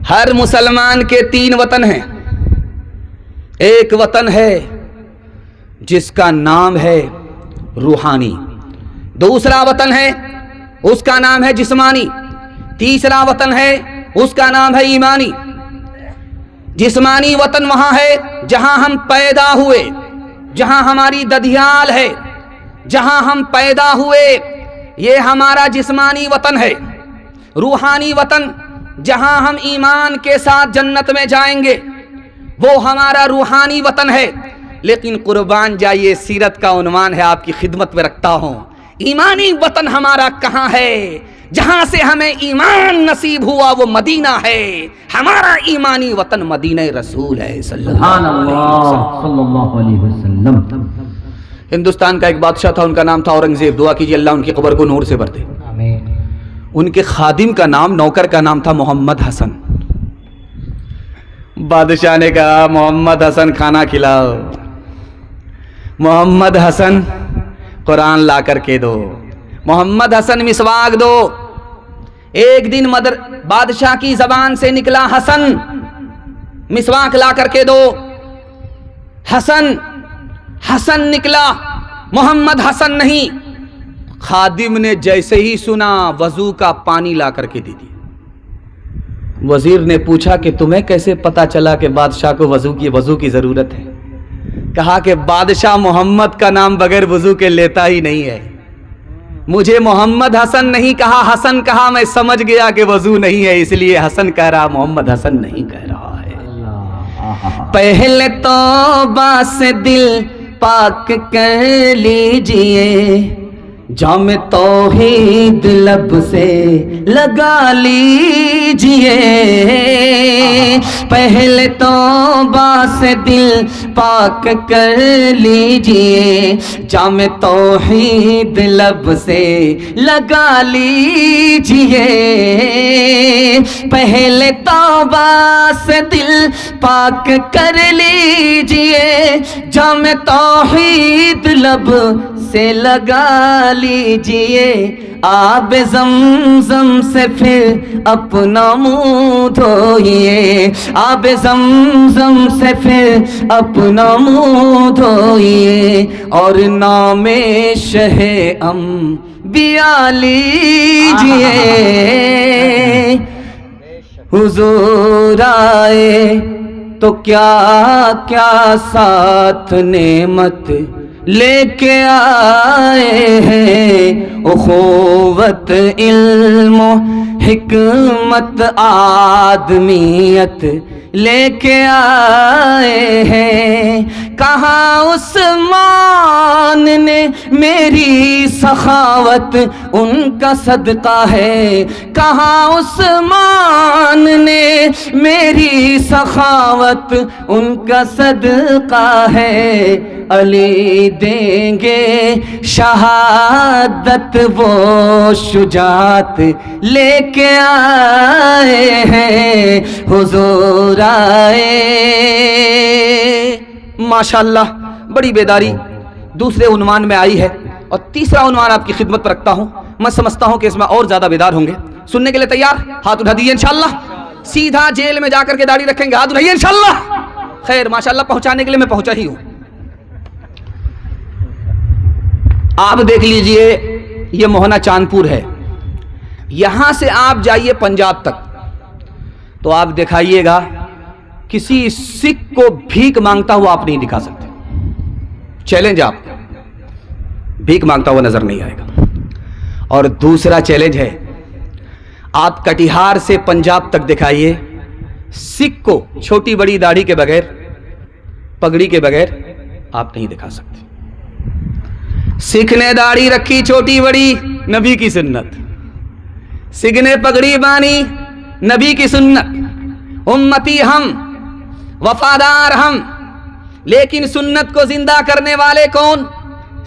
ہر مسلمان کے 3 وطن ہیں. ایک وطن ہے جس کا نام ہے روحانی، دوسرا وطن ہے اس کا نام ہے جسمانی، تیسرا وطن ہے اس کا نام ہے ایمانی. جسمانی وطن وہاں ہے جہاں ہم پیدا ہوئے، جہاں ہماری ددھیال ہے، جہاں ہم پیدا ہوئے، یہ ہمارا جسمانی وطن ہے. روحانی وطن جہاں ہم ایمان کے ساتھ جنت میں جائیں گے، وہ ہمارا روحانی وطن ہے. لیکن قربان جائیے، سیرت کا عنوان ہے، آپ کی خدمت میں رکھتا ہوں، ایمانی وطن ہمارا کہاں ہے؟ جہاں سے ہمیں ایمان نصیب ہوا وہ مدینہ ہے. ہمارا ایمانی وطن مدینہ رسول ہے صلی اللہ علیہ وسلم. ہندوستان کا ایک بادشاہ تھا، ان کا نام تھا اورنگزیب. دعا کیجیے اللہ ان کی قبر کو نور سے بھر دے. ان کے خادم کا نام، نوکر کا نام تھا محمد حسن. بادشاہ نے کہا محمد حسن کھانا کھلاؤ، محمد حسن قرآن لا کر کے دو، محمد حسن مسواک دو. ایک دن بادشاہ کی زبان سے نکلا حسن مسواک لا کر کے دو. حسن حسن نکلا، محمد حسن نہیں. خادم نے جیسے ہی سنا وضو کا پانی لا کر کے دے دیا. وزیر نے پوچھا کہ تمہیں کیسے پتا چلا کہ بادشاہ کو وضو کی ضرورت ہے؟ کہا کہ بادشاہ محمد کا نام بغیر وضو کے لیتا ہی نہیں ہے. مجھے محمد حسن نہیں کہا، حسن کہا، میں سمجھ گیا کہ وضو نہیں ہے، اس لیے حسن کہہ رہا، محمد حسن نہیں کہہ رہا ہے. پہلے توبہ سے دل پاک کر لیجئے، جام توحید لب سے لگا لیجئے. پہلے توبہ سے دل پاک کر لیجئے، جام توحید لب سے لگا لیجئے. پہلے توبہ سے دل پاک کر لیجئے، جام توحید لب سے لگا لیجئے. آب زمزم سے پھر اپنا منہ دھوئیے، آب زمزم سے پھر اپنا منہ دھوئیے، اور نام شہ انبیاء لیجئے. حضور آئے تو کیا کیا ساتھ نعمت لے کے آئے ہیں، اخوت علم و حکمت آدمیت لے کے آئے ہیں. کہاں عثمان نے میری سخاوت، ان کا صدقہ ہے. کہاں عثمان نے میری سخاوت، ان کا صدقہ ہے. علی دیں گے شہادت، وہ شجاعت لے کے آئے ہیں. حضور آئے. ماشاءاللہ بڑی بیداری دوسرے عنوان میں آئی ہے، اور تیسرا عنوان آپ کی خدمت پر رکھتا ہوں. میں سمجھتا ہوں کہ اس میں اور زیادہ بیدار ہوں گے. سننے کے لیے تیار؟ ہاتھ اٹھا دیجیے انشاءاللہ. سیدھا جیل میں جا کر کے داڑھی رکھیں گے، ہاتھ اٹھائیے انشاءاللہ. خیر ماشاءاللہ پہنچانے کے لیے میں پہنچا ہی ہوں. آپ دیکھ لیجئے، یہ موہنا چاندپور ہے. یہاں سے آپ جائیے پنجاب تک تو آپ دکھائیے گا کسی سکھ کو بھیک مانگتا ہوا آپ نہیں دکھا سکتے. چیلنج، آپ بھیک مانگتا ہوا نظر نہیں آئے گا. اور دوسرا چیلنج ہے، آپ کٹیہار سے پنجاب تک دکھائیے، سکھ کو چھوٹی بڑی داڑھی کے بغیر، پگڑی کے بغیر آپ نہیں دکھا سکتے. سکھ نے داڑھی رکھی چھوٹی بڑی، نبی کی سنت. سکھ نے پگڑی باندھی، نبی کی سنت. امتی ہم، وفادار ہم، لیکن سنت کو زندہ کرنے والے کون؟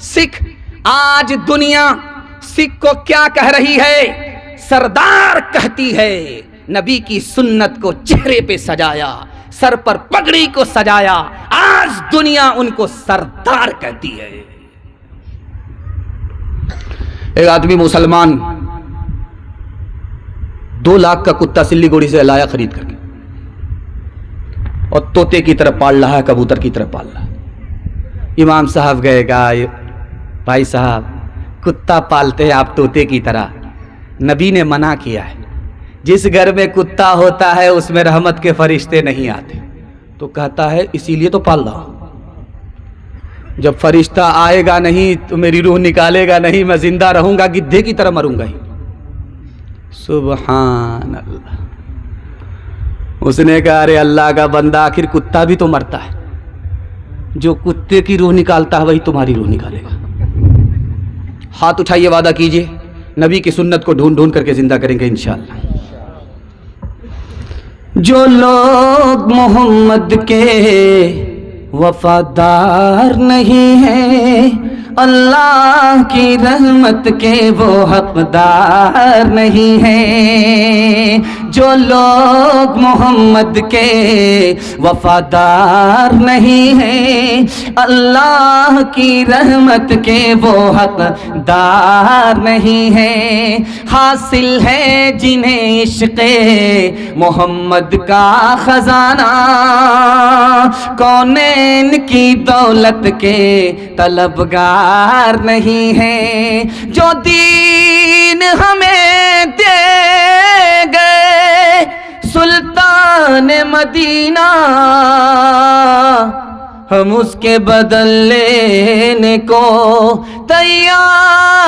سکھ. آج دنیا سکھ کو کیا کہہ رہی ہے؟ سردار کہتی ہے. نبی کی سنت کو چہرے پہ سجایا، سر پر پگڑی کو سجایا، آج دنیا ان کو سردار کہتی ہے. ایک آدمی مسلمان 2 لاکھ کا کتا سلی گوڑی سے لایا خرید کر کے. اور طوطے کی طرح پال رہا ہے, کبوتر کی طرح پال رہا ہے. امام صاحب گئے گا, بھائی صاحب کتا پالتے ہیں آپ طوطے کی طرح, نبی نے منع کیا ہے, جس گھر میں کتا ہوتا ہے اس میں رحمت کے فرشتے نہیں آتے. تو کہتا ہے اسی لیے تو پال رہا ہوں, جب فرشتہ آئے گا نہیں تو میری روح نکالے گا نہیں, میں زندہ رہوں گا, گدھے کی طرح مروں گا ہی. سبحان اللہ. اس نے کہا ارے اللہ کا بندہ, آخر کتا بھی تو مرتا ہے, جو کتے کی روح نکالتا ہے وہی تمہاری روح نکالے گا. ہاتھ اٹھائیے, وعدہ کیجئے نبی کی سنت کو ڈھونڈ ڈھونڈ کر کے زندہ کریں گے انشاءاللہ. جو لوگ محمد کے وفادار نہیں ہیں, اللہ کی رحمت کے وہ حقدار نہیں ہیں. جو لوگ محمد کے وفادار نہیں ہیں, اللہ کی رحمت کے وہ حقدار نہیں ہیں. حاصل ہے جنہیں عشق محمد کا خزانہ, کونین کی دولت کے طلبگار نہیں ہیں. جو دین ہمیں دے گئے سلطان مدینہ, ہم اس کے بدل لینے کو تیار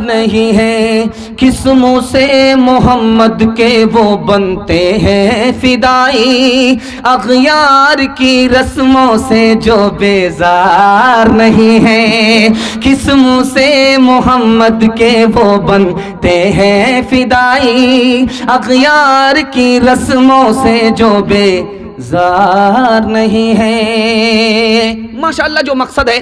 نہیں ہیں. قسموں سے محمد کے وہ بنتے ہیں فدائی, اغیار کی رسموں سے جو بیزار نہیں ہیں. قسموں سے محمد کے وہ بنتے ہیں فدائی, اغیار کی رسموں سے جو بیزار نہیں ہے. ماشاءاللہ جو مقصد ہے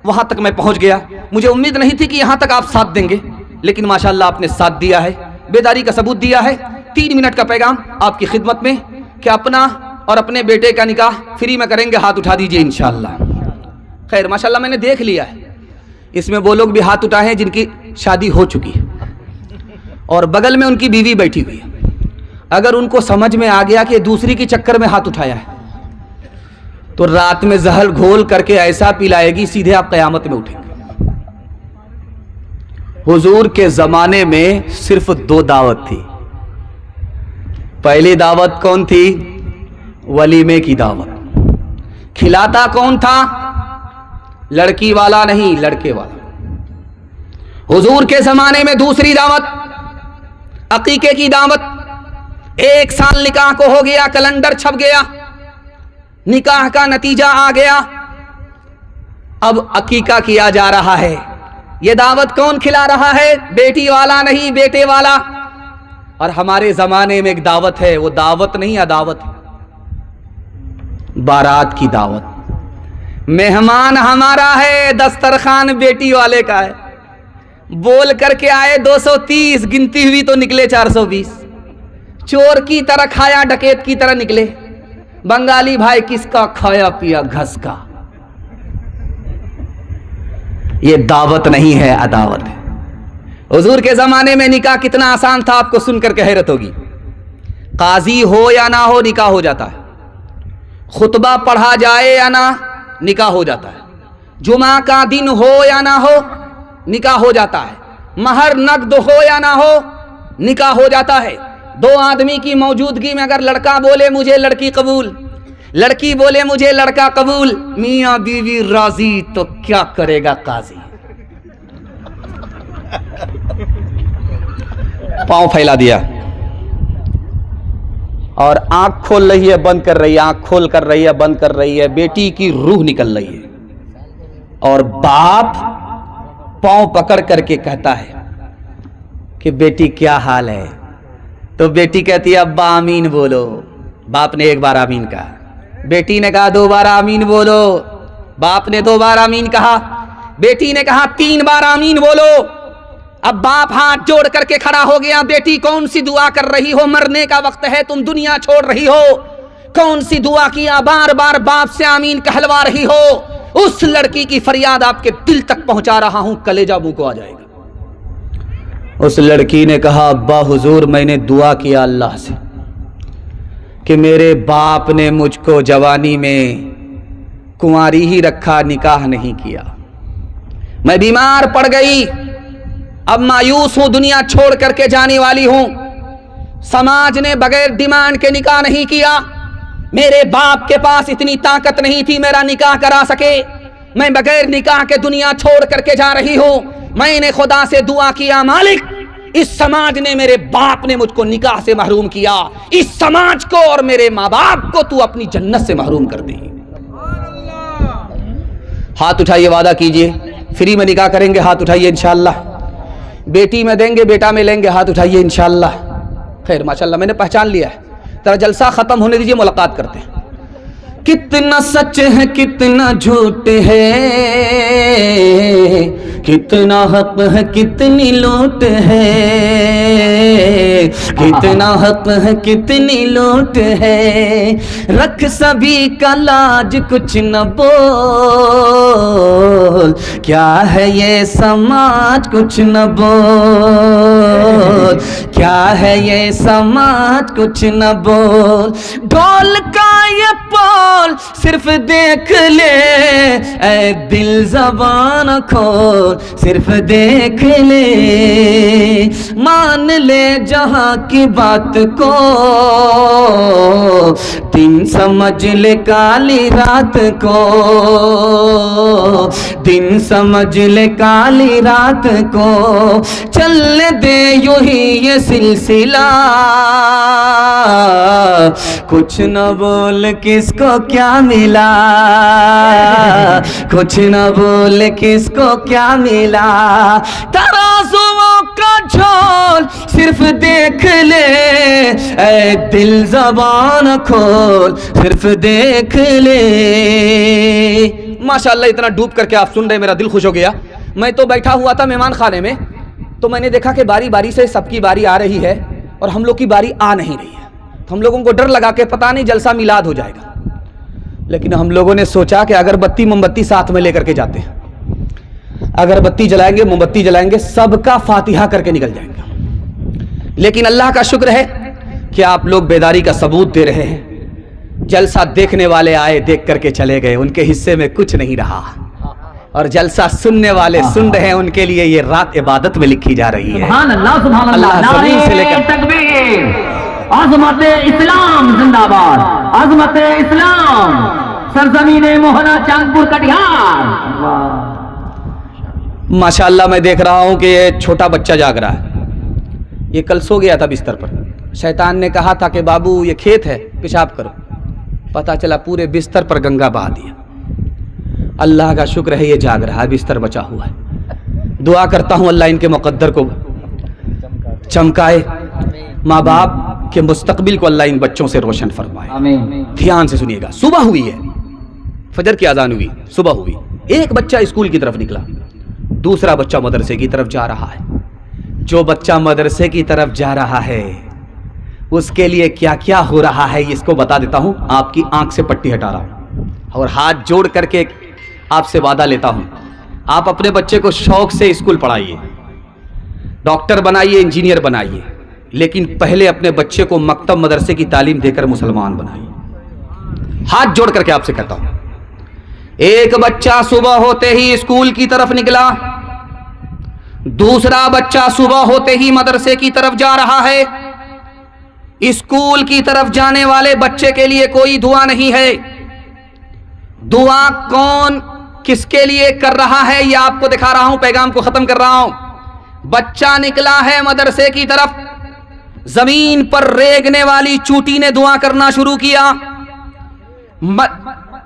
وہاں تک میں پہنچ گیا. مجھے امید نہیں تھی کہ یہاں تک آپ ساتھ دیں گے, لیکن ماشاءاللہ آپ نے ساتھ دیا ہے, بیداری کا ثبوت دیا ہے. 3 منٹ کا پیغام آپ کی خدمت میں کہ اپنا اور اپنے بیٹے کا نکاح فری میں کریں گے, ہاتھ اٹھا دیجئے انشاءاللہ. خیر ماشاءاللہ میں نے دیکھ لیا ہے, اس میں وہ لوگ بھی ہاتھ اٹھائے ہیں جن کی شادی ہو چکی ہے اور بغل میں ان کی بیوی بیٹھی ہوئی ہے. اگر ان کو سمجھ میں آ گیا کہ دوسری کے چکر میں ہاتھ اٹھایا ہے تو رات میں زہر گھول کر کے ایسا پلائے گی سیدھے آپ قیامت میں اٹھیں گے. حضور کے زمانے میں صرف 2 دعوت تھی. پہلی دعوت کون تھی؟ ولیمے کی دعوت. کھلاتا کون تھا؟ لڑکی والا نہیں, لڑکے والا. حضور کے زمانے میں دوسری دعوت عقیقے کی دعوت. 1 سال نکاح کو ہو گیا, کیلنڈر چھپ گیا, نکاح کا نتیجہ آ گیا, اب عقیقہ کیا جا رہا ہے. یہ دعوت کون کھلا رہا ہے؟ بیٹی والا نہیں, بیٹے والا. اور ہمارے زمانے میں ایک دعوت ہے, وہ دعوت نہیں عداوت ہے, بارات کی دعوت. مہمان ہمارا ہے, دسترخوان بیٹی والے کا ہے. بول کر کے آئے 230, گنتی ہوئی تو نکلے 420. چور کی طرح کھایا, ڈکیت کی طرح نکلے. بنگالی بھائی کس کا کھایا پیا گھس کا. یہ دعوت نہیں ہے, عداوت ہے. حضور کے زمانے میں نکاح کتنا آسان تھا, آپ کو سن کر کے حیرت ہوگی. قاضی ہو یا نہ ہو نکاح ہو جاتا ہے, خطبہ پڑھا جائے یا نہ نکاح ہو جاتا ہے, جمعہ کا دن ہو یا نہ ہو نکاح ہو جاتا ہے, مہر نقد ہو یا نہ ہو نکاح ہو جاتا ہے. 2 آدمی کی موجودگی میں اگر لڑکا بولے مجھے لڑکی قبول, لڑکی بولے مجھے لڑکا قبول, میاں بیوی راضی, تو کیا کرے گا قاضی؟ پاؤں پھیلا دیا اور آنکھ کھول رہی ہے, بند کر رہی ہے, آنکھ کھول کر رہی ہے, بند کر رہی ہے. بیٹی کی روح نکل رہی ہے اور باپ پاؤں پکڑ کر کے کہتا ہے کہ بیٹی کیا حال ہے؟ تو بیٹی کہتی ہے ابا آمین بولو. باپ نے 1 بار آمین کہا, بیٹی نے کہا 2 بار آمین بولو. باپ نے 2 بار آمین کہا, بیٹی نے کہا 3 بار آمین بولو. اب باپ ہاتھ جوڑ کر کے کھڑا ہو گیا, بیٹی کون سی دعا کر رہی ہو؟ مرنے کا وقت ہے, تم دنیا چھوڑ رہی ہو, کون سی دعا کیا بار بار باپ سے آمین کہلوا رہی ہو؟ اس لڑکی کی فریاد آپ کے دل تک پہنچا رہا ہوں, کلیجہ منہ کو آ جائے گا. اس لڑکی نے کہا ابا حضور میں نے دعا کیا اللہ سے کہ میرے باپ نے مجھ کو جوانی میں کنواری ہی رکھا, نکاح نہیں کیا. میں بیمار پڑ گئی, اب مایوس ہوں, دنیا چھوڑ کر کے جانے والی ہوں. سماج نے بغیر ڈیمانڈ کے نکاح نہیں کیا. میرے باپ کے پاس اتنی طاقت نہیں تھی میرا نکاح کرا سکے. میں بغیر نکاح کے دنیا چھوڑ کر کے جا رہی ہوں. میں نے خدا سے دعا کیا, مالک اس سماج نے میرے باپ نے مجھ کو نکاح سے محروم کیا, اس سماج کو اور میرے ماں باپ کو تو اپنی جنت سے محروم کر دے. ہاتھ اٹھائیے, وعدہ کیجئے فری میں نکاح کریں گے. ہاتھ اٹھائیے انشاءاللہ. بیٹی میں دیں گے, بیٹا میں لیں گے. ہاتھ اٹھائیے انشاءاللہ. خیر ماشاءاللہ, میں نے پہچان لیا ہے. ذرا جلسہ ختم ہونے دیجئے, ملاقات کرتے ہیں. کتنا سچ ہے کتنا جھوٹ ہے, کتنا حق ہے کتنی لوٹ ہے, کتنا حق ہے کتنی لوٹ ہے. رکھ سبھی کا لاج کچھ نہ بول, کیا ہے یہ سماج کچھ نہ بول, کیا ہے یہ سماج کچھ نہ بول. ڈھول کا یہ پول صرف دیکھ لے, اے دل زبان کھول صرف دیکھ لے. مان لے جہاں کی بات کو, دن سمجھ لے کالی رات کو, دن سمجھ لے کالی رات کو. چلنے دے یوں ہی یہ سلسلہ, کچھ نہ بول کس کو کیا ملا, کچھ نہ بول کس کو کیا ملا. ترازوؤں کا جھول صرف دیکھ لے, اے دل زبان کھول صرف دیکھ لے. ماشاءاللہ اتنا ڈوب کر کے آپ سن رہے, میرا دل خوش ہو گیا. میں تو بیٹھا ہوا تھا مہمان خانے میں, تو میں نے دیکھا کہ باری باری سے سب کی باری آ رہی ہے اور ہم لوگ کی باری آ نہیں رہی ہے. ہم لوگوں کو ڈر لگا کہ پتہ نہیں جلسہ میلاد ہو جائے گا. لیکن ہم لوگوں نے سوچا کہ اگربتی موم بتی ساتھ میں لے کر کے جاتے ہیں, اگربتی جلائیں گے, موم بتی جلائیں گے, سب کا فاتحہ کر کے نکل جائیں گے. لیکن اللہ کا شکر ہے کہ آپ لوگ بیداری کا ثبوت دے رہے ہیں. جلسہ دیکھنے والے آئے, دیکھ کر کے چلے گئے, ان کے حصے میں کچھ نہیں رہا. اور جلسہ سننے والے سن رہے ہیں, ان کے لیے یہ رات عبادت میں لکھی جا رہی ہے. سبحان اللہ, سبحان اللہ. زمین سے لے کر تکبیر, عظمت اسلام زندہ باد, عظمت اسلام سرزمین موہنا چاندپور کٹیہار. ماشاءاللہ میں دیکھ رہا ہوں کہ یہ چھوٹا بچہ جاگ رہا ہے. یہ کل سو گیا تھا بستر پر. شیطان نے کہا تھا کہ بابو یہ کھیت ہے, پیشاب کرو. پتہ چلا پورے بستر پر گنگا بہا دیا. اللہ کا شکر ہے یہ جاگ رہا ہے, بستر بچا ہوا ہے. دعا کرتا ہوں اللہ ان کے مقدر کو چمکائے, ماں باپ کے مستقبل کو اللہ ان بچوں سے روشن فرمائے. دھیان سے سنیے گا. صبح ہوئی ہے, فجر کی اذان ہوئی, صبح ہوئی. ایک بچہ اسکول کی طرف نکلا, دوسرا بچہ مدرسے کی طرف جا رہا ہے. جو بچہ مدرسے کی طرف جا رہا ہے اس کے لیے کیا کیا ہو رہا ہے اس کو بتا دیتا ہوں. آپ کی آنکھ سے پٹی ہٹا رہا ہوں اور ہاتھ جوڑ کر کے آپ سے وعدہ لیتا ہوں, آپ اپنے بچے کو شوق سے اسکول پڑھائیے, ڈاکٹر بنائیے, انجینئر بنائیے, لیکن پہلے اپنے بچے کو مکتب مدرسے کی تعلیم دے کر مسلمان بنائیے. ہاتھ جوڑ کر کے آپ سے کہتا ہوں. ایک بچہ صبح ہوتے ہی اسکول کی طرف نکلا, دوسرا بچہ صبح ہوتے ہی مدرسے کی طرف جا رہا ہے. اسکول کی طرف جانے والے بچے کے لیے کوئی دعا نہیں ہے. دعا کون کس کے لیے کر رہا ہے یہ آپ کو دکھا رہا ہوں, پیغام کو ختم کر رہا ہوں. بچہ نکلا ہے مدرسے کی طرف, زمین پر ریگنے والی چوٹی نے دعا کرنا شروع کیا,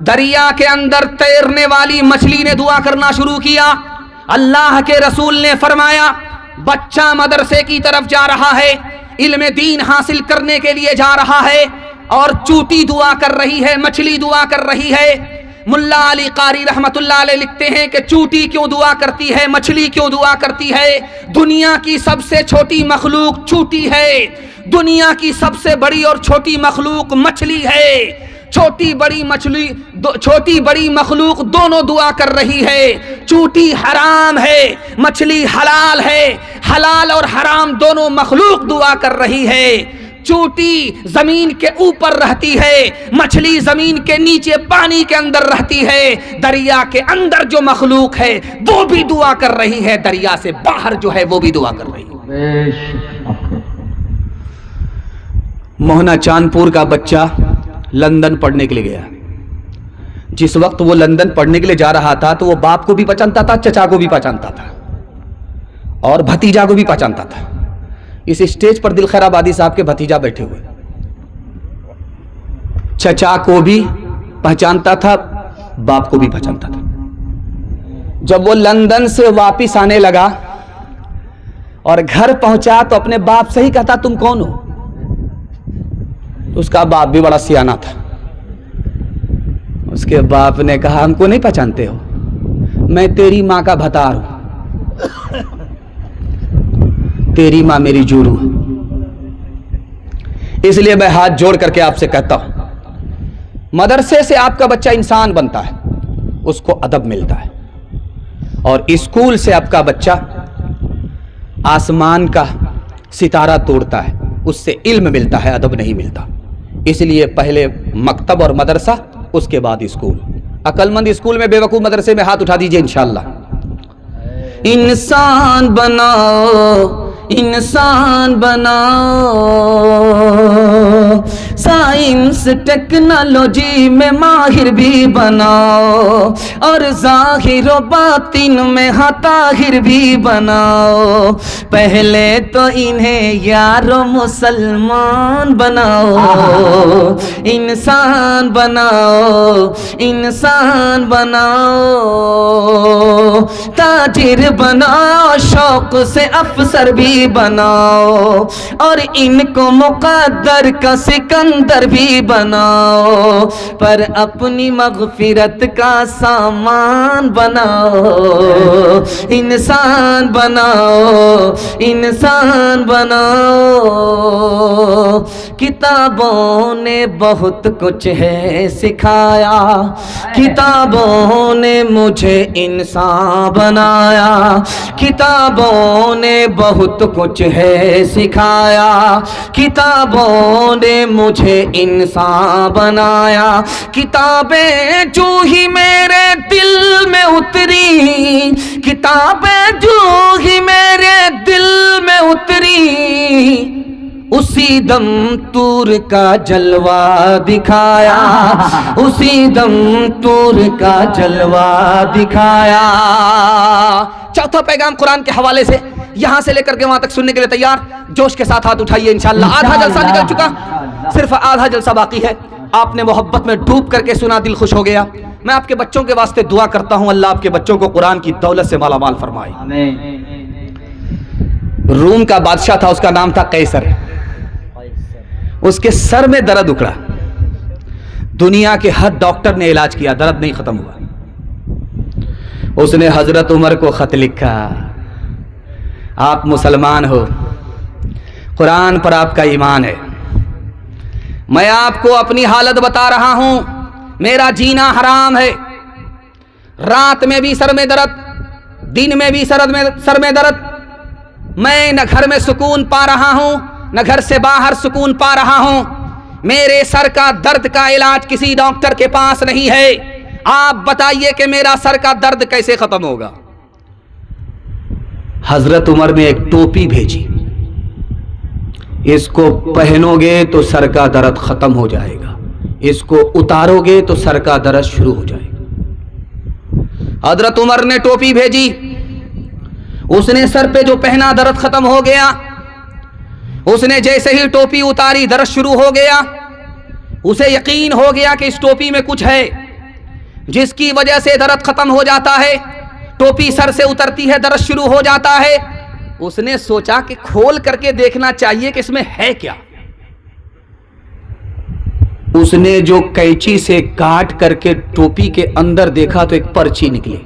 دریا کے اندر تیرنے والی مچھلی نے دعا کرنا شروع کیا. اللہ کے رسول نے فرمایا بچہ مدرسے کی طرف جا رہا ہے, علم دین حاصل کرنے کے لیے جا رہا ہے, اور چوٹی دعا کر رہی ہے, مچھلی دعا کر رہی ہے. ملا علی قاری رحمت اللہ علیہ لکھتے ہیں کہ چوٹی کیوں دعا کرتی ہے, مچھلی کیوں دعا کرتی ہے؟ دنیا کی سب سے چھوٹی مخلوق چوٹی ہے, دنیا کی سب سے بڑی اور چھوٹی مخلوق مچھلی ہے. چھوٹی بڑی مخلوق دونوں دعا کر رہی ہے. چوٹی حرام ہے, مچھلی حلال ہے, حلال اور حرام دونوں مخلوق دعا کر رہی ہے. چوٹی زمین کے اوپر رہتی ہے، مچھلی زمین کے نیچے پانی کے اندر رہتی ہے، دریا کے اندر جو مخلوق ہے وہ بھی دعا کر رہی ہے، دریا سے باہر جو ہے وہ بھی دعا کر رہی ہے۔ موہنا چاند پور کا بچہ لندن پڑھنے کے لیے گیا۔ جس وقت وہ لندن پڑھنے کے لیے جا رہا تھا تو وہ باپ کو بھی پہچانتا تھا، چچا کو بھی پہچانتا تھا اور بھتیجا کو بھی پہچانتا تھا۔ اس اسٹیج پر دل خیر آبادی صاحب کے بھتیجا بیٹھے ہوئے، چچا کو بھی پہچانتا تھا، باپ کو بھی پہچانتا تھا۔ جب وہ لندن سے واپس آنے لگا اور گھر پہنچا تو اپنے باپ سے ہی کہتا تم کون ہو؟ اس کا باپ بھی بڑا سیانہ تھا۔ اس کے باپ نے کہا ہم کو نہیں پہچانتے ہو، میں تیری ماں کا بھتار ہوں، تیری ماں میری جورو، اس لیے میں ہاتھ جوڑ کر کے آپ سے کہتا ہوں مدرسے سے آپ کا بچہ انسان بنتا ہے، اس کو ادب ملتا ہے، اور اسکول سے آپ کا بچہ آسمان کا ستارہ توڑتا ہے، اس سے علم ملتا ہے، ادب نہیں ملتا۔ اس لیے پہلے مکتب اور مدرسہ، اس کے بعد اسکول۔ عقل مند اسکول میں، بے وقوف مدرسے میں، ہاتھ اٹھا دیجئے انشاءاللہ۔ انسان بناؤ، انسان بناؤ، سائنس ٹیکنالوجی میں ماہر بھی بناؤ، اور ظاہر و باطن میں طاہر بھی بناؤ، پہلے تو انہیں یارو مسلمان بناؤ، انسان بناؤ، انسان بناؤ، تاجر بناؤ، شوق سے افسر بھی بناؤ، اور ان کو مقدر کا سکندر بھی بناؤ، پر اپنی مغفرت کا سامان بناؤ، انسان بناؤ، انسان بناؤ۔ کتابوں نے بہت کچھ ہے سکھایا، کتابوں نے مجھے انسان بنایا، کتابوں نے بہت کچھ ہے سکھایا، کتابوں نے مجھے انسان بنایا، کتابیں جو ہی میرے دل میں اتری، کتابیں جو ہی میرے دل میں اتری، اسی دم طور کا جلوہ دکھایا، اسی دم طور کا جلوہ دکھایا۔ چوتھا پیغام قرآن کے حوالے سے یہاں سے لے کر کے وہاں تک سننے کے لیے تیار؟ جوش کے ساتھ ہاتھ اٹھائیے انشاءاللہ۔ آدھا جلسہ نکل چکا، صرف آدھا جلسہ باقی ہے۔ آپ نے محبت میں ڈوب کر کے سنا، دل خوش ہو گیا۔ میں آپ کے بچوں کے واسطے دعا کرتا ہوں، اللہ آپ کے بچوں کو قرآن کی دولت سے مالا مال فرمائے۔ روم کا بادشاہ تھا، اس کا نام تھا قیصر۔ اس کے سر میں درد اکڑا، دنیا کے ہر ڈاکٹر نے علاج کیا، درد نہیں ختم ہوا۔ اس نے حضرت عمر کو خط لکھا، آپ مسلمان ہو، قرآن پر آپ کا ایمان ہے، میں آپ کو اپنی حالت بتا رہا ہوں، میرا جینا حرام ہے، رات میں بھی سر میں درد، دن میں بھی سر میں درد، میں نہ گھر میں سکون پا رہا ہوں نہ گھر سے باہر سکون پا رہا ہوں، میرے سر کا درد کا علاج کسی ڈاکٹر کے پاس نہیں ہے، آپ بتائیے کہ میرا سر کا درد کیسے ختم ہوگا؟ حضرت عمر نے ایک ٹوپی بھیجی، اس کو پہنو گے تو سر کا درد ختم ہو جائے گا، اس کو اتارو گے تو سر کا درد شروع ہو جائے گا۔ حضرت عمر نے ٹوپی بھیجی، اس نے سر پہ جو پہنا درد ختم ہو گیا، اس نے جیسے ہی ٹوپی اتاری درد شروع ہو گیا، اسے یقین ہو گیا کہ اس ٹوپی میں کچھ ہے جس کی وجہ سے درد ختم ہو جاتا ہے، ٹوپی سر سے اترتی ہے درد شروع ہو جاتا ہے۔ اس نے سوچا کہ کھول کر کے دیکھنا چاہیے کہ اس میں ہے کیا۔ اس نے جو قینچی سے کاٹ کر کے ٹوپی کے اندر دیکھا تو ایک پرچی نکلی،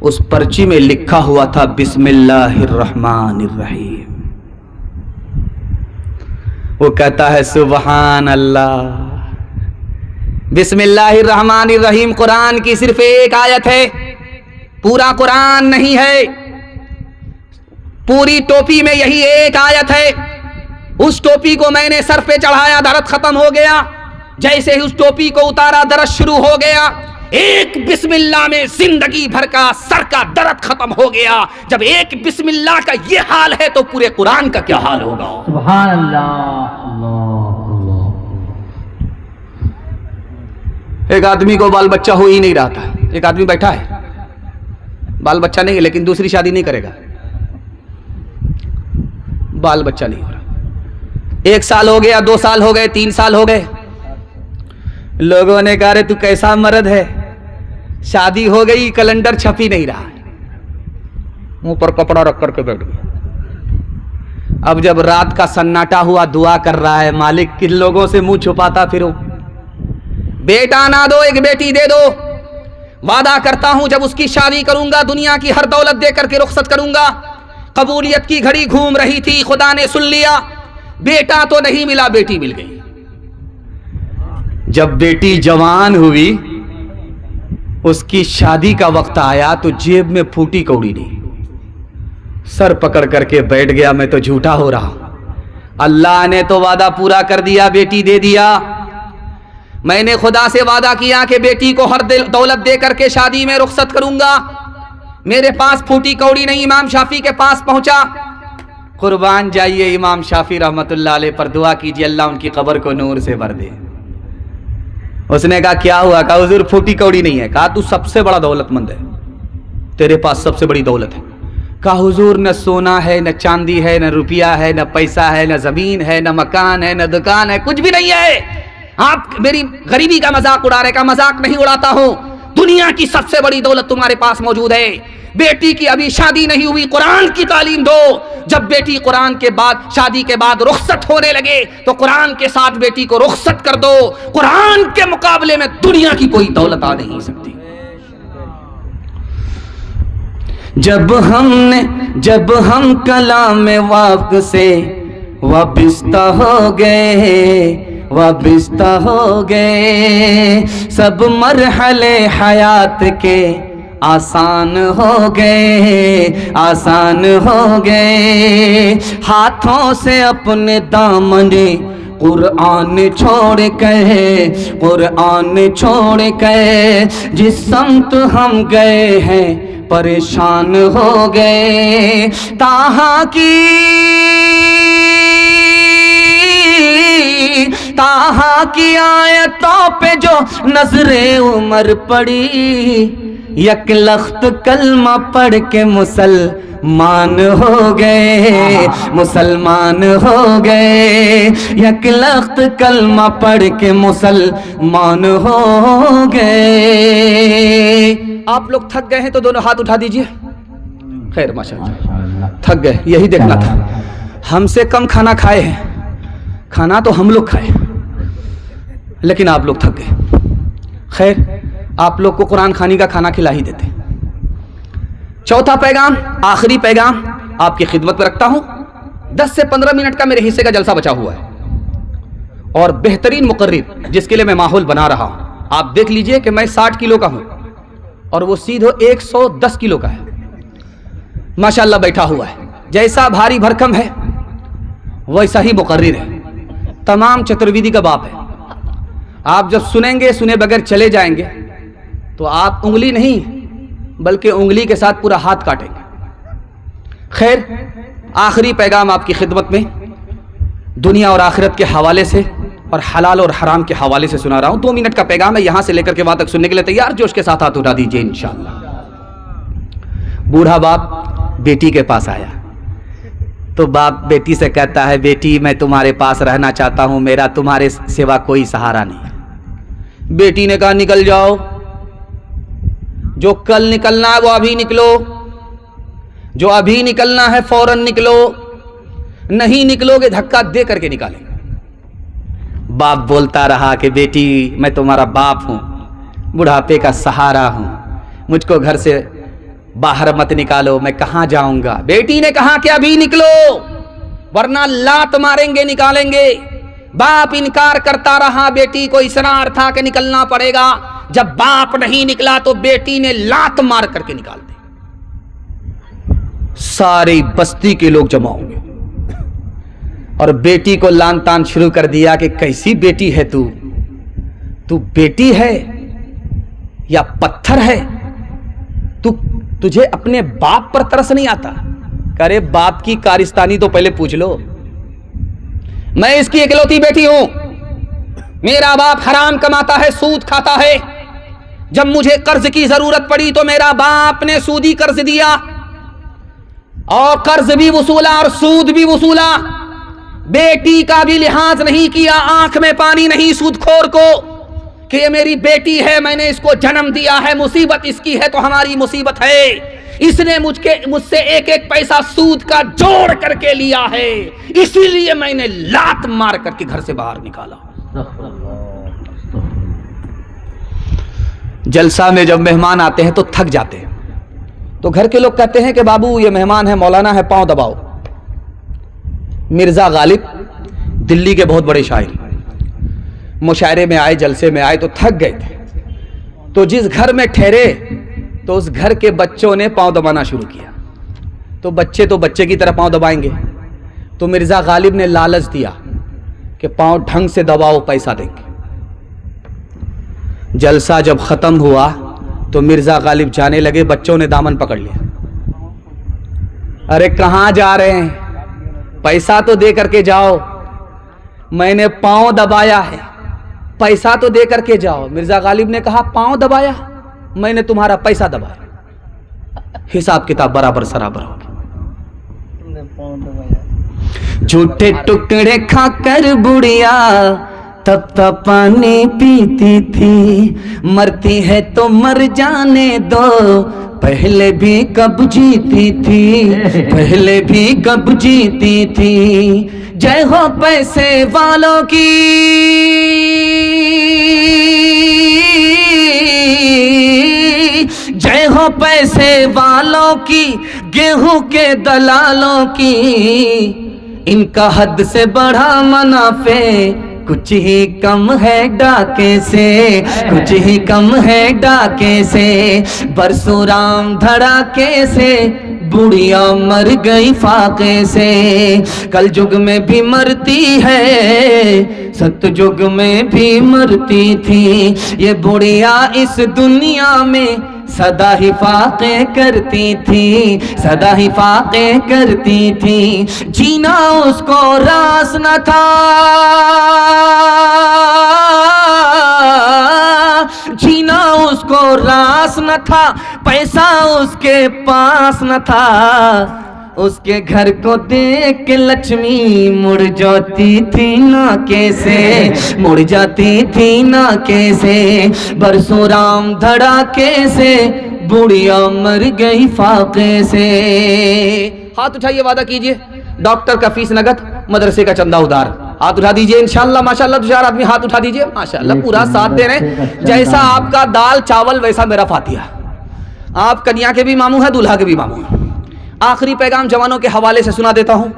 اس پرچی میں لکھا ہوا تھا بسم اللہ الرحمن الرحیم۔ وہ کہتا ہے سبحان اللہ، بسم اللہ الرحمن الرحیم قرآن کی صرف ایک آیت ہے، پورا قرآن نہیں ہے، پوری ٹوپی میں یہی ایک آیت ہے۔ اس ٹوپی کو میں نے سر پہ چڑھایا، درد ختم ہو گیا. جیسے ہی اس ٹوپی کو اتارا درد شروع ہو گیا. ایک بسم اللہ میں زندگی بھر کا سر کا درد ختم ہو گیا. جب ایک بسم اللہ کا یہ حال ہے تو پورے قرآن کا کیا حال ہوگا؟ سبحان اللہ. اللہ اللہ. ایک آدمی کو بال بچہ ہو ہی نہیں رہا تھا. ایک آدمی بیٹھا ہے، بال بچہ نہیں ہے، لیکن دوسری شادی نہیں کرے گا. بال بچہ نہیں ہو رہا. 1 سال ہو گیا، 2 سال ہو گئے، 3 سال ہو گئے. لوگوں نے کہا رے تو کیسا مرد ہے، شادی ہو گئی کیلنڈر چھپ ہی نہیں رہا. منہ پر کپڑا رکھ کر کے بیٹھ گیا. اب جب رات کا سناٹا ہوا دعا کر رہا ہے، مالک کن لوگوں سے منہ چھپاتا پھروں. بیٹا نہ دو، ایک بیٹی دے دو. وعدہ کرتا ہوں جب اس کی شادی کروں گا دنیا کی ہر دولت دے کر کے رخصت کروں گا. قبولیت کی گھڑی گھوم رہی تھی، خدا نے سن لیا. بیٹا تو نہیں ملا، بیٹی مل گئی. جب بیٹی جوان ہوئی، اس کی شادی کا وقت آیا تو جیب میں پھوٹی کوڑی نہیں. سر پکڑ کر کے بیٹھ گیا، میں تو جھوٹا ہو رہا ہوں. اللہ نے تو وعدہ پورا کر دیا، بیٹی دے دیا. میں نے خدا سے وعدہ کیا کہ بیٹی کو ہر دولت دے کر کے شادی میں رخصت کروں گا. میرے پاس پھوٹی کوڑی نہیں. امام شافعی کے پاس پہنچا. قربان جائیے امام شافعی رحمت اللہ علیہ پر، دعا کیجیے اللہ ان کی قبر کو نور سے بھر دے. اس نے کہا کیا ہوا؟ کہا حضور پھوٹی کوڑی نہیں ہے. کہا تو سب سے بڑا دولت مند ہے، تیرے پاس سب سے بڑی دولت ہے. کہا حضور نہ سونا ہے، نہ چاندی ہے، نہ روپیہ ہے، نہ پیسہ ہے، نہ زمین ہے، نہ مکان ہے، نہ دکان ہے، کچھ بھی نہیں ہے. آپ میری غریبی کا مذاق اڑا رہے. کا مذاق نہیں اڑاتا ہوں. دنیا کی سب سے بڑی دولت تمہارے پاس موجود ہے. بیٹی کی ابھی شادی نہیں ہوئی، قرآن کی تعلیم دو. جب بیٹی قرآن کے بعد شادی کے بعد رخصت ہونے لگے تو قرآن کے ساتھ بیٹی کو رخصت کر دو. قرآن کے مقابلے میں دنیا کی کوئی دولت آ نہیں سکتی. جب ہم کلام واق سے وابستہ ہو گئے سب مرحلے حیات کے آسان ہو گئے. ہاتھوں سے اپنے دامن قرآن چھوڑ کے جس سمت ہم گئے ہیں پریشان ہو گئے. تاہا کی آیتوں پہ جو نظر عمر پڑی، یک لخت کلمہ پڑھ کے مسلمان ہو گئے. یک لخت کلمہ پڑھ کے مسلمان ہو گئے. آپ لوگ تھک گئے ہیں تو دونوں ہاتھ اٹھا دیجئے. خیر ماشاءاللہ تھک گئے، یہی دیکھنا تھا. ہم سے کم کھانا کھائے ہیں، کھانا تو ہم لوگ کھائے لیکن آپ لوگ تھک گئے. خیر آپ لوگ کو قرآن خوانی کا کھانا کھلا ہی دیتے. چوتھا پیغام، آخری پیغام آپ کی خدمت میں رکھتا ہوں. 10 سے 15 منٹ کا میرے حصے کا جلسہ بچا ہوا ہے اور بہترین مقرر جس کے لیے میں ماحول بنا رہا ہوں. آپ دیکھ لیجئے کہ میں 60 کلو کا ہوں اور وہ سیدھو 110 کلو کا ہے. ماشاءاللہ بیٹھا ہوا ہے. جیسا بھاری بھرکم ہے ویسا ہی مقرر ہے. تمام چترویدی کا باپ ہے. آپ جب سنے بغیر چلے جائیں گے تو آپ انگلی نہیں بلکہ انگلی کے ساتھ پورا ہاتھ کاٹیں گے. خیر آخری پیغام آپ کی خدمت میں دنیا اور آخرت کے حوالے سے اور حلال اور حرام کے حوالے سے سنا رہا ہوں. 2 منٹ کا پیغام ہے. یہاں سے لے کر کے وہاں تک سننے کے لیے تیار؟ جوش کے ساتھ ہاتھ اٹھا دیجئے انشاءاللہ. بوڑھا باپ بیٹی کے پاس آیا تو باپ بیٹی سے کہتا ہے بیٹی میں تمہارے پاس رہنا چاہتا ہوں، میرا تمہارے سوا کوئی سہارا نہیں. بیٹی نے کہا نکل جاؤ، جو کل نکلنا ہے وہ ابھی نکلو، جو ابھی نکلنا ہے فوراً نکلو، نہیں نکلو گے دھکا دے کر کے نکالیں. باپ بولتا رہا کہ بیٹی میں تمہارا باپ ہوں، بڑھاپے کا سہارا ہوں، مجھ کو گھر سے باہر مت نکالو، میں کہاں جاؤں گا. بیٹی نے کہا کہ ابھی نکلو ورنہ لات ماریں گے نکالیں گے. باپ انکار کرتا رہا. بیٹی کو اصرار تھا کہ نکلنا پڑے گا. جب باپ نہیں نکلا تو بیٹی نے لات مار کر کے نکال دی. ساری بستی کے لوگ جمع ہوں گے. اور بیٹی کو لان تان شروع کر دیا کہ کیسی بیٹی ہے تو بیٹی ہے یا پتھر ہے؟ تجھے اپنے باپ پر ترس نہیں آتا؟ کرے باپ کی کارستانی تو پہلے پوچھ لو. میں اس کی اکلوتی بیٹی ہوں. میرا باپ حرام کماتا ہے، سود کھاتا ہے. جب مجھے قرض کی ضرورت پڑی تو میرا باپ نے سودی قرض دیا، اور قرض بھی وصولا اور سود بھی وصولا. بیٹی کا بھی لحاظ نہیں کیا، آنکھ میں پانی نہیں سود خور کو کہ یہ میری بیٹی ہے، میں نے اس کو جنم دیا ہے، مصیبت اس کی ہے تو ہماری مصیبت ہے. اس نے مجھ سے ایک ایک پیسہ سود کا جوڑ کر کے لیا ہے، اسی لیے میں نے لات مار کر کے گھر سے باہر نکالا. جلسہ میں جب مہمان آتے ہیں تو تھک جاتے ہیں، تو گھر کے لوگ کہتے ہیں کہ بابو یہ مہمان ہے، مولانا ہے، پاؤں دباؤ. مرزا غالب دلی کے بہت بڑے شاعر مشاعرے میں آئے، جلسے میں آئے تو تھک گئے تھے. تو جس گھر میں ٹھہرے تو اس گھر کے بچوں نے پاؤں دبانا شروع کیا. تو بچے کی طرح پاؤں دبائیں گے. تو مرزا غالب نے لالچ دیا کہ پاؤں ڈھنگ سے دباؤ، پیسہ دیں گے. جلسہ جب ختم ہوا تو مرزا غالب جانے لگے، بچوں نے دامن پکڑ لیا. ارے کہاں جا رہے ہیں؟ پیسہ تو دے کر کے جاؤ. میں نے پاؤں دبایا ہے، پیسہ تو دے کر کے جاؤ. مرزا غالب نے کہا پاؤں دبایا؟ میں نے تمہارا پیسہ دبایا. حساب کتاب برابر سرابر ہو گیا. جھوٹے ٹکڑے کھا کر بڑھیا تب پانی پیتی تھی، مرتی ہے تو مر جانے دو، پہلے بھی کب جیتی تھی، پہلے بھی کب جیتی تھی. جے ہو پیسے والوں کی، جے ہو پیسے والوں کی، گیہوں کے دلالوں کی، ان کا حد سے بڑھا منافع کچھ ہی کم ہے ڈاکے سے، کچھ ہی کم ہے ڈاکے سے. برسوں رام دھڑاکے سے بڑھیا مر گئی فاقے سے. کل جگ میں بھی مرتی ہے، ست جگ میں بھی مرتی تھی. یہ بڑھیا اس دنیا میں سدا ہی فاقے کرتی تھی، سدا ہی فاقے کرتی تھی. جینا اس کو راس نہ تھا، جینا اس کو راس نہ تھا، پیسہ اس کے پاس نہ تھا. اس کے گھر کو دیکھ کے لکشمی مڑ جاتی تھی نا کیسے، مڑ جاتی تھی نا کیسے. برسوں رام دھڑاکے سے بڑھیا مر گئی فاقے سے. ہاتھ اٹھائیے، وعدہ کیجئے ڈاکٹر کا فیس نگد، مدرسے کا چندہ ادھار. ہاتھ اٹھا دیجئے انشاءاللہ. ماشاءاللہ دو چار آدمی ہاتھ اٹھا دیجئے. ماشاءاللہ پورا ساتھ دے رہے ہیں. جیسا آپ کا دال چاول ویسا میرا فاتحہ. آپ کنیا کے بھی ماموں ہیں، دولہا کے بھی ماموں ہیں. آخری پیغام جوانوں کے حوالے سے سنا دیتا ہوں.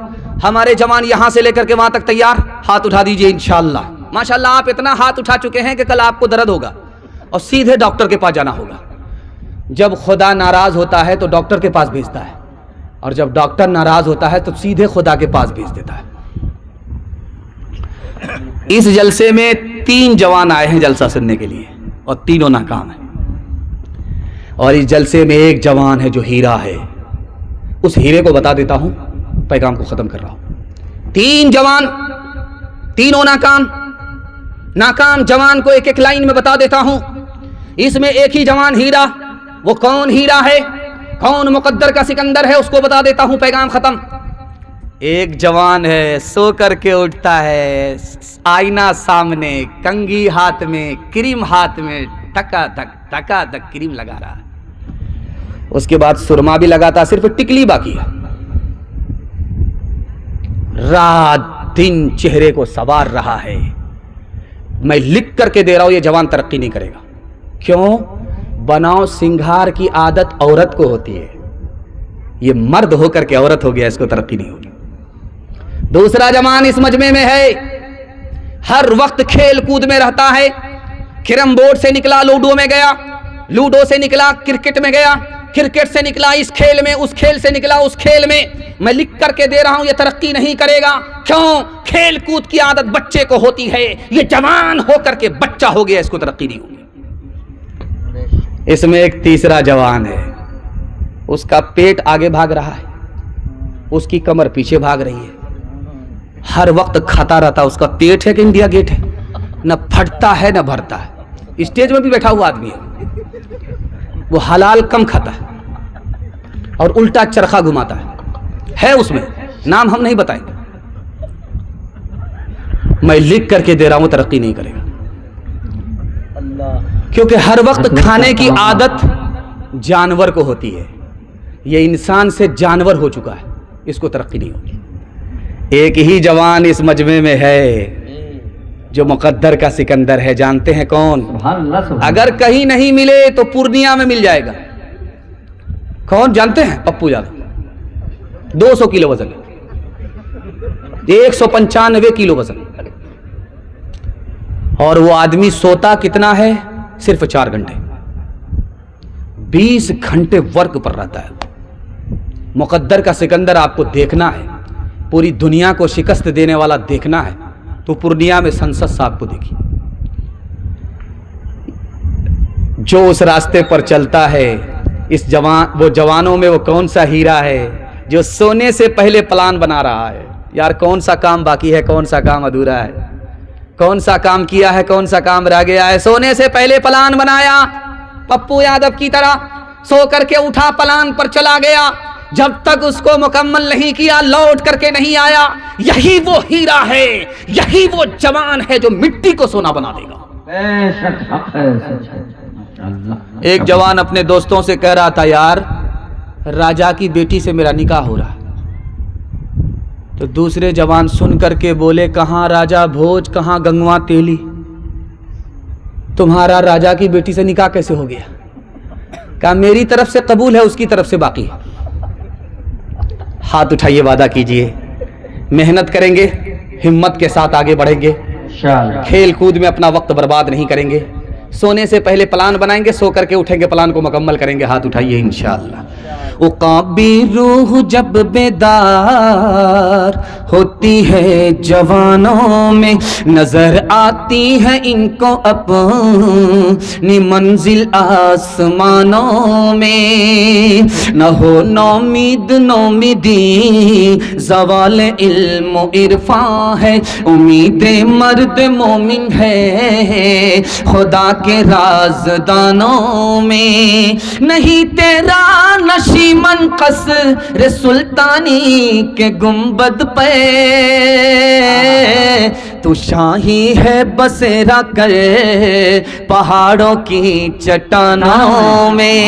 ہمارے جوان یہاں سے لے کر کے وہاں تک تیار. ہاتھ اٹھا دیجئے انشاءاللہ. ماشاءاللہ آپ اتنا ہاتھ اٹھا چکے ہیں کہ کل آپ کو درد ہوگا اور سیدھے ڈاکٹر کے پاس جانا ہوگا. جب خدا ناراض ہوتا ہے تو ڈاکٹر کے پاس بھیجتا ہے، اور جب ڈاکٹر ناراض ہوتا ہے تو سیدھے خدا کے پاس بھیج دیتا ہے. اس جلسے میں 3 جوان آئے ہیں جلسہ سننے کے لیے، اور تینوں ناکام ہیں. اور اس جلسے میں ایک جوان ہے جو ہیرا ہے. اس ہیرے کو بتا دیتا ہوں، پیغام کو ختم کر رہا ہوں. 3 جوان، تینوں ناکام. ناکام جوان کو ایک ایک لائن میں بتا دیتا ہوں. اس میں ایک ہی جوان ہیرا. وہ کون ہیرا ہے، کون مقدر کا سکندر ہے، اس کو بتا دیتا ہوں، پیغام ختم. ایک جوان ہے، سو کر کے اٹھتا ہے، آئینہ سامنے، کنگھی ہاتھ میں، کریم ہاتھ میں، ٹکا دک کریم لگا رہا ہے. اس کے بعد سرما بھی لگاتا، صرف ٹکلی باقی ہے. رات دن چہرے کو سوار رہا ہے. میں لکھ کر کے دے رہا ہوں، یہ جوان ترقی نہیں کرے گا. کیوں؟ بناؤ سنگھار کی عادت عورت کو ہوتی ہے. یہ مرد ہو کر کے عورت ہو گیا، اس کو ترقی نہیں ہوگی. دوسرا جوان اس مجمع میں ہے، ہر وقت کھیل کود میں رہتا ہے. کیرم بورڈ سے نکلا لوڈو میں گیا، لوڈو سے نکلا کرکٹ میں گیا، کرکٹ سے نکلا اس کھیل میں، اس کھیل سے نکلا اس کھیل میں، میں لکھ کر کے دے رہا ہوں یہ ترقی نہیں کرے گا۔ کیوں؟ کھیل کود کی عادت بچے کو ہوتی ہے، یہ جوان ہو کر کے بچہ ہو گیا، اس کو ترقی نہیں ہوگی۔ اس میں ایک تیسرا جوان ہے، اس کا پیٹ آگے بھاگ رہا ہے، اس کی کمر پیچھے بھاگ رہی ہے، ہر وقت کھاتا رہتا، اس کا پیٹ ہے کہ انڈیا گیٹ ہے، نہ پھٹتا ہے نہ بھرتا ہے۔ اسٹیج میں بھی بیٹھا ہوا آدمی ہے، وہ حلال کم کھاتا ہے اور الٹا چرخا گھماتا ہے اس میں، نام ہم نہیں بتائیں گے، میں لکھ کر کے دے رہا ہوں ترقی نہیں کرے گا، کیونکہ ہر وقت کھانے کی عادت جانور کو ہوتی ہے، یہ انسان سے جانور ہو چکا ہے، اس کو ترقی نہیں ہوگی۔ ایک ہی جوان اس مجمع میں ہے جو مقدر کا سکندر ہے، جانتے ہیں کون؟ اگر کہیں نہیں ملے تو پورنیہ میں مل جائے گا۔ کون جانتے ہیں؟ پپو یادو، 200 کلو وزن، 195 کلو وزن، اور وہ آدمی سوتا کتنا ہے؟ صرف 4 گھنٹے، 20 گھنٹے ورک پر رہتا ہے۔ مقدر کا سکندر آپ کو دیکھنا ہے، پوری دنیا کو شکست دینے والا دیکھنا ہے تو پورنیہ میں سنسد صاحب کو دیکھیے، جو اس راستے پر چلتا ہے، وہ جوانوں میں وہ کون سا ہیرا ہے جو سونے سے پہلے پلان بنا رہا ہے؟ یار کون سا کام باقی ہے، کون سا کام ادھورا ہے، کون سا کام کیا ہے، کون سا کام رہ گیا ہے؟ سونے سے پہلے پلان بنایا، پپو یادو کی طرح سو کر کے اٹھا، پلان پر چلا گیا، جب تک اس کو مکمل نہیں کیا لوٹ کر کے نہیں آیا۔ یہی وہ ہیرا ہے، یہی وہ جوان ہے جو مٹی کو سونا بنا دے گا۔ ایک جوان اپنے دوستوں سے کہہ رہا تھا، یار راجا کی بیٹی سے میرا نکاح ہو رہا، تو دوسرے جوان سن کر کے بولے، کہاں راجا بھوج، کہاں گنگوا تیلی، تمہارا راجا کی بیٹی سے نکاح کیسے ہو گیا؟ کہا میری طرف سے قبول ہے، اس کی طرف سے باقی ہے۔ ہاتھ اٹھائیے، وعدہ کیجئے محنت کریں گے، ہمت کے ساتھ آگے بڑھیں گے، کھیل کود میں اپنا وقت برباد نہیں کریں گے، سونے سے پہلے پلان بنائیں گے، سو کر کے اٹھیں گے، پلان کو مکمل کریں گے۔ ہاتھ اٹھائیے انشاءاللہ۔ عقابی روح جب بیدار ہوتی ہے جوانوں میں، نظر آتی ہے ان کو اپنی منزل آسمانوں میں، نہ ہو نومید نومیدی، زوال علم و عرفان ہے، امید مرد مومن ہے خدا کے رازدانوں میں، نہیں تیرا نشی من قصر سلطانی کے گنبد پہ، تو شاہی ہے بسیرا کر پہاڑوں کی چٹانوں میں۔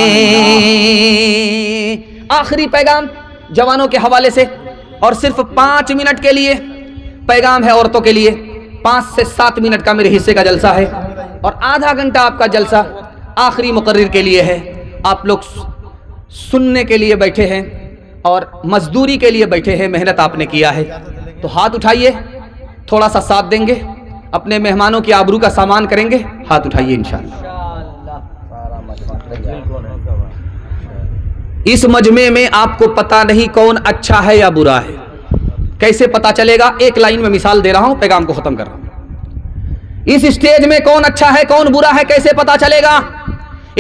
آخری پیغام جوانوں کے حوالے سے، اور صرف 5 منٹ کے لیے پیغام ہے عورتوں کے لیے، 5 سے 7 منٹ کا میرے حصے کا جلسہ ہے، اور آدھا گھنٹہ آپ کا جلسہ آخری مقرر کے لیے ہے۔ آپ لوگ سننے کے لیے بیٹھے ہیں اور مزدوری کے لیے بیٹھے ہیں، محنت آپ نے کیا ہے، تو ہاتھ اٹھائیے، تھوڑا سا ساتھ دیں گے، اپنے مہمانوں کی آبرو کا سامان کریں گے۔ ہاتھ اٹھائیے انشاءاللہ۔ اس مجمع میں آپ کو پتا نہیں کون اچھا ہے یا برا ہے، کیسے پتا چلے گا؟ ایک لائن میں مثال دے رہا ہوں، پیغام کو ختم کر رہا ہوں۔ اس اسٹیج میں کون اچھا ہے کون برا ہے کیسے پتا چلے گا؟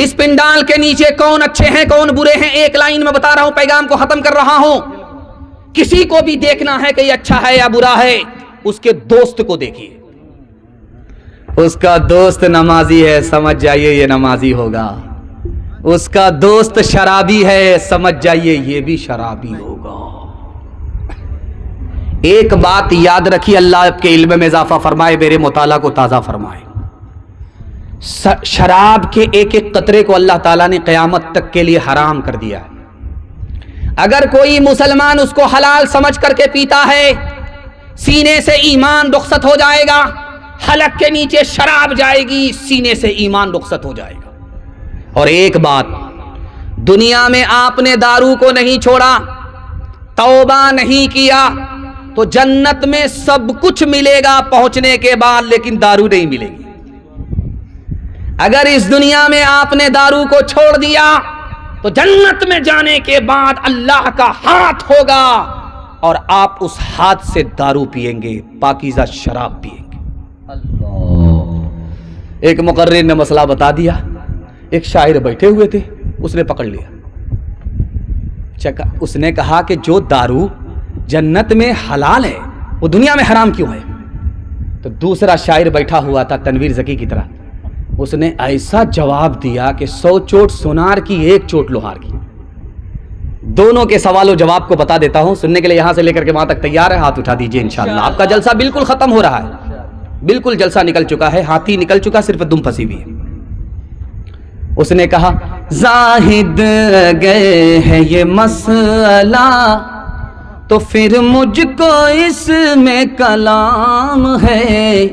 اس پنڈال کے نیچے کون اچھے ہیں کون برے ہیں، ایک لائن میں بتا رہا ہوں، پیغام کو ختم کر رہا ہوں۔ کسی کو بھی دیکھنا ہے کہ یہ اچھا ہے یا برا ہے، اس کے دوست کو دیکھیے، اس کا دوست نمازی ہے، سمجھ جائیے یہ نمازی ہوگا، اس کا دوست شرابی ہے، سمجھ جائیے یہ بھی شرابی ہوگا۔ ایک بات یاد رکھیے، اللہ آپ کے علم میں اضافہ فرمائے، میرے مطالعہ کو تازہ فرمائے، شراب کے ایک ایک قطرے کو اللہ تعالیٰ نے قیامت تک کے لیے حرام کر دیا ہے۔ اگر کوئی مسلمان اس کو حلال سمجھ کر کے پیتا ہے، سینے سے ایمان رخصت ہو جائے گا، حلق کے نیچے شراب جائے گی، سینے سے ایمان رخصت ہو جائے گا۔ اور ایک بات، دنیا میں آپ نے دارو کو نہیں چھوڑا، توبہ نہیں کیا، تو جنت میں سب کچھ ملے گا پہنچنے کے بعد، لیکن دارو نہیں ملے گی۔ اگر اس دنیا میں آپ نے دارو کو چھوڑ دیا، تو جنت میں جانے کے بعد اللہ کا ہاتھ ہوگا اور آپ اس ہاتھ سے دارو پیئیں گے، پاکیزہ شراب پیئیں گے۔ ایک مقرر نے مسئلہ بتا دیا، ایک شاعر بیٹھے ہوئے تھے، اس نے پکڑ لیا، اس نے کہا کہ جو دارو جنت میں حلال ہے وہ دنیا میں حرام کیوں ہے؟ تو دوسرا شاعر بیٹھا ہوا تھا تنویر زکی کی طرح، اس نے ایسا جواب دیا کہ 100 چوٹ سونار کی 1 چوٹ لوہار کی۔ دونوں کے سوال و جواب کو بتا دیتا ہوں، سننے کے لیے یہاں سے لے کر کے وہاں تک تیار ہے؟ ہاتھ اٹھا دیجئے انشاءاللہ۔ آپ کا جلسہ بالکل ختم ہو رہا ہے، بالکل جلسہ نکل چکا ہے، ہاتھی نکل چکا، صرف دم پھنسی ہوئی ہے۔ اس نے کہا زاہد گئے ہے یہ مسئلہ تو پھر مجھ کو اس میں کلام ہے،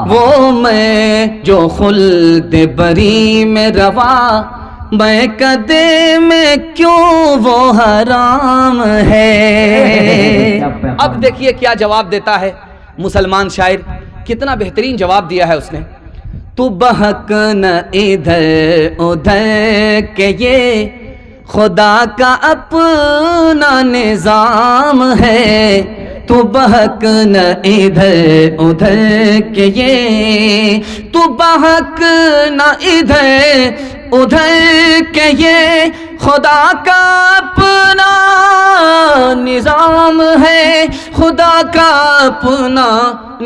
وہ میں جو خلد بری میں روا میں کدے میں کیوں وہ حرام ہے۔ اب دیکھیے کیا جواب دیتا ہے مسلمان شاعر، کتنا بہترین جواب دیا ہے اس نے۔ تو بہک نہ ادھر ادھر کہ یہ خدا کا اپنا نظام ہے، تو بہک نہ ادھر ادھر کہ یہ، تو بہک نہ ادھر ادھر کہ یہ خدا کا اپنا نظام ہے، خدا کا اپنا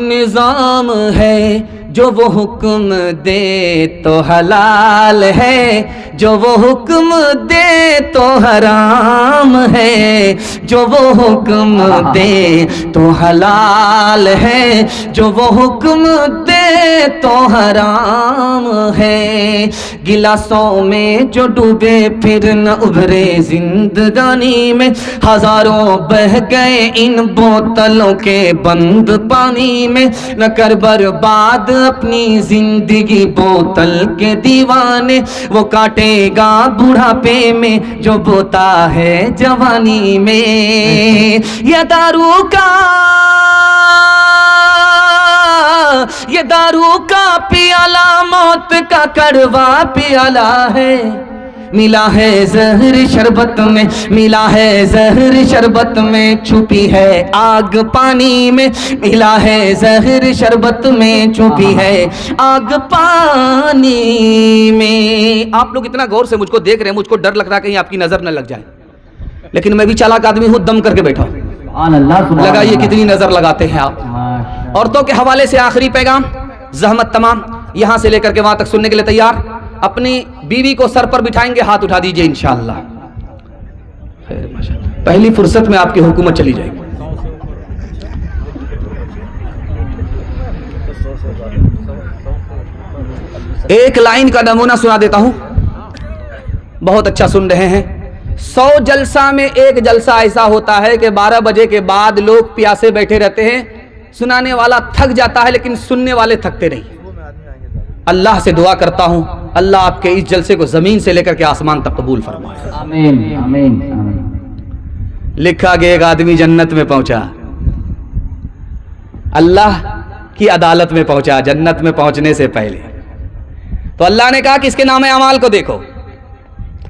نظام ہے، جو وہ حکم دے تو حلال ہے، جو وہ حکم دے تو حرام ہے، جو وہ حکم دے تو حلال ہے، جو وہ حکم دے تو حرام ہے۔ گلاسوں میں جو ڈوبے پھر نہ ابھرے زندگانی میں، ہزاروں بہہ گئے ان بوتلوں کے بند پانی میں، نہ کر برباد اپنی زندگی بوتل کے دیوانے، وہ کاٹے گا بڑھاپے میں جو بوتا ہے جوانی میں۔ یہ دارو کا پیالہ موت کا کڑوا پیالہ ہے، ملا ہے زہر شربت میں، ملا ہے زہر شربت میں، چھپی ہے آگ پانی میں، ملا ہے زہر شربت میں، چھپی ہے آگ پانی میں۔ آپ لوگ اتنا غور سے مجھ کو دیکھ رہے ہیں، مجھ کو ڈر لگ رہا ہے کہیں آپ کی نظر نہ لگ جائے، لیکن میں بھی چالاک آدمی ہوں، دم کر کے بیٹھا ہوں۔ لگائیے کتنی نظر لگاتے ہیں آپ۔ عورتوں کے حوالے سے آخری پیغام، زحمت تمام، یہاں سے لے کر کے وہاں تک سننے کے لیے تیار؟ اپنی بیوی کو سر پر بٹھائیں گے، ہاتھ اٹھا دیجئے انشاءاللہ۔ خیر ماشاءاللہ، پہلی فرصت میں آپ کی حکومت چلی جائے گی۔ ایک لائن کا نمونہ سنا دیتا ہوں، بہت اچھا سن رہے ہیں۔ 100 جلسہ میں ایک جلسہ ایسا ہوتا ہے کہ 12 بجے کے بعد لوگ پیاسے بیٹھے رہتے ہیں، سنانے والا تھک جاتا ہے لیکن سننے والے تھکتے نہیں۔ اللہ سے دعا کرتا ہوں اللہ آپ کے اس جلسے کو زمین سے لے کر کے آسمان تک قبول فرمائے۔ آمین آمین آمین۔ لکھا کہ ایک آدمی جنت میں پہنچا، اللہ کی عدالت میں پہنچا جنت میں پہنچنے سے پہلے، تو اللہ نے کہا کہ اس کے نام اعمال کو دیکھو،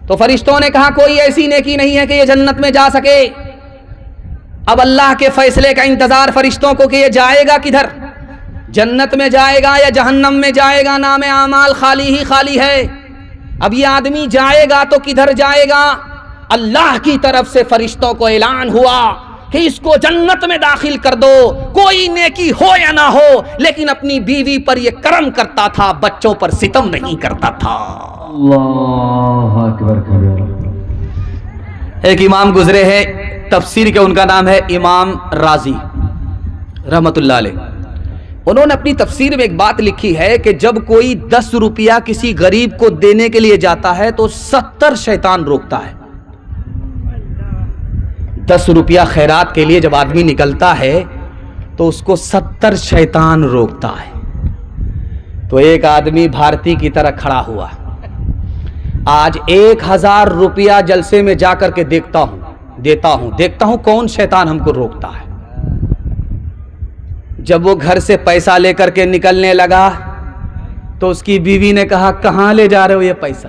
تو فرشتوں نے کہا کوئی ایسی نیکی نہیں ہے کہ یہ جنت میں جا سکے۔ اب اللہ کے فیصلے کا انتظار فرشتوں کو کہ یہ جائے گا کدھر، جنت میں جائے گا یا جہنم میں جائے گا، نام اعمال خالی ہی خالی ہے۔ اب یہ آدمی جائے گا تو کدھر جائے گا؟ اللہ کی طرف سے فرشتوں کو اعلان ہوا کہ اس کو جنت میں داخل کر دو، کوئی نیکی ہو یا نہ ہو، لیکن اپنی بیوی پر یہ کرم کرتا تھا، بچوں پر ستم نہیں کرتا تھا۔ اللہ اکبر کبیرہ۔ ایک امام گزرے ہیں تفسیر کے، ان کا نام ہے امام رازی رحمت اللہ علیہ۔ انہوں نے اپنی تفسیر میں ایک بات لکھی ہے کہ جب کوئی 10 روپیہ کسی غریب کو دینے کے لیے جاتا ہے تو 70 شیطان روکتا ہے۔ 10 روپیہ خیرات کے لیے جب آدمی نکلتا ہے تو اس کو 70 شیطان روکتا ہے۔ تو ایک آدمی بھارتی کی طرح کھڑا ہوا، آج 1000 روپیہ جلسے میں جا کر کے دیکھتا ہوں کون شیطان ہم کو روکتا ہے۔ جب وہ گھر سے پیسہ لے کر کے نکلنے لگا تو اس کی بیوی نے کہا کہاں لے جا رہے ہو یہ پیسہ؟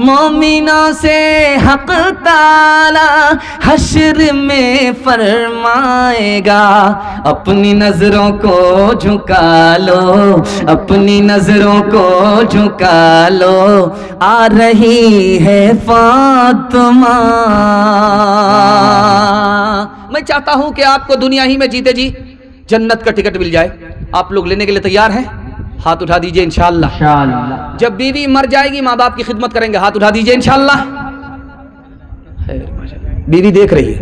مومنوں سے حق تعالی حشر میں فرمائے گا اپنی نظروں کو جھکا لو اپنی نظروں کو جھکا لو آ رہی ہے فاطمہ میں چاہتا ہوں کہ آپ کو دنیا ہی میں جیتے جی جنت کا ٹکٹ مل جائے آپ لوگ لینے کے لیے تیار ہیں ہاتھ اٹھا دیجئے انشاءاللہ انشاءاللہ جب بیوی مر جائے گی ماں باپ کی خدمت کریں گے ہاتھ اٹھا دیجئے انشاءاللہ بیوی دیکھ رہی ہے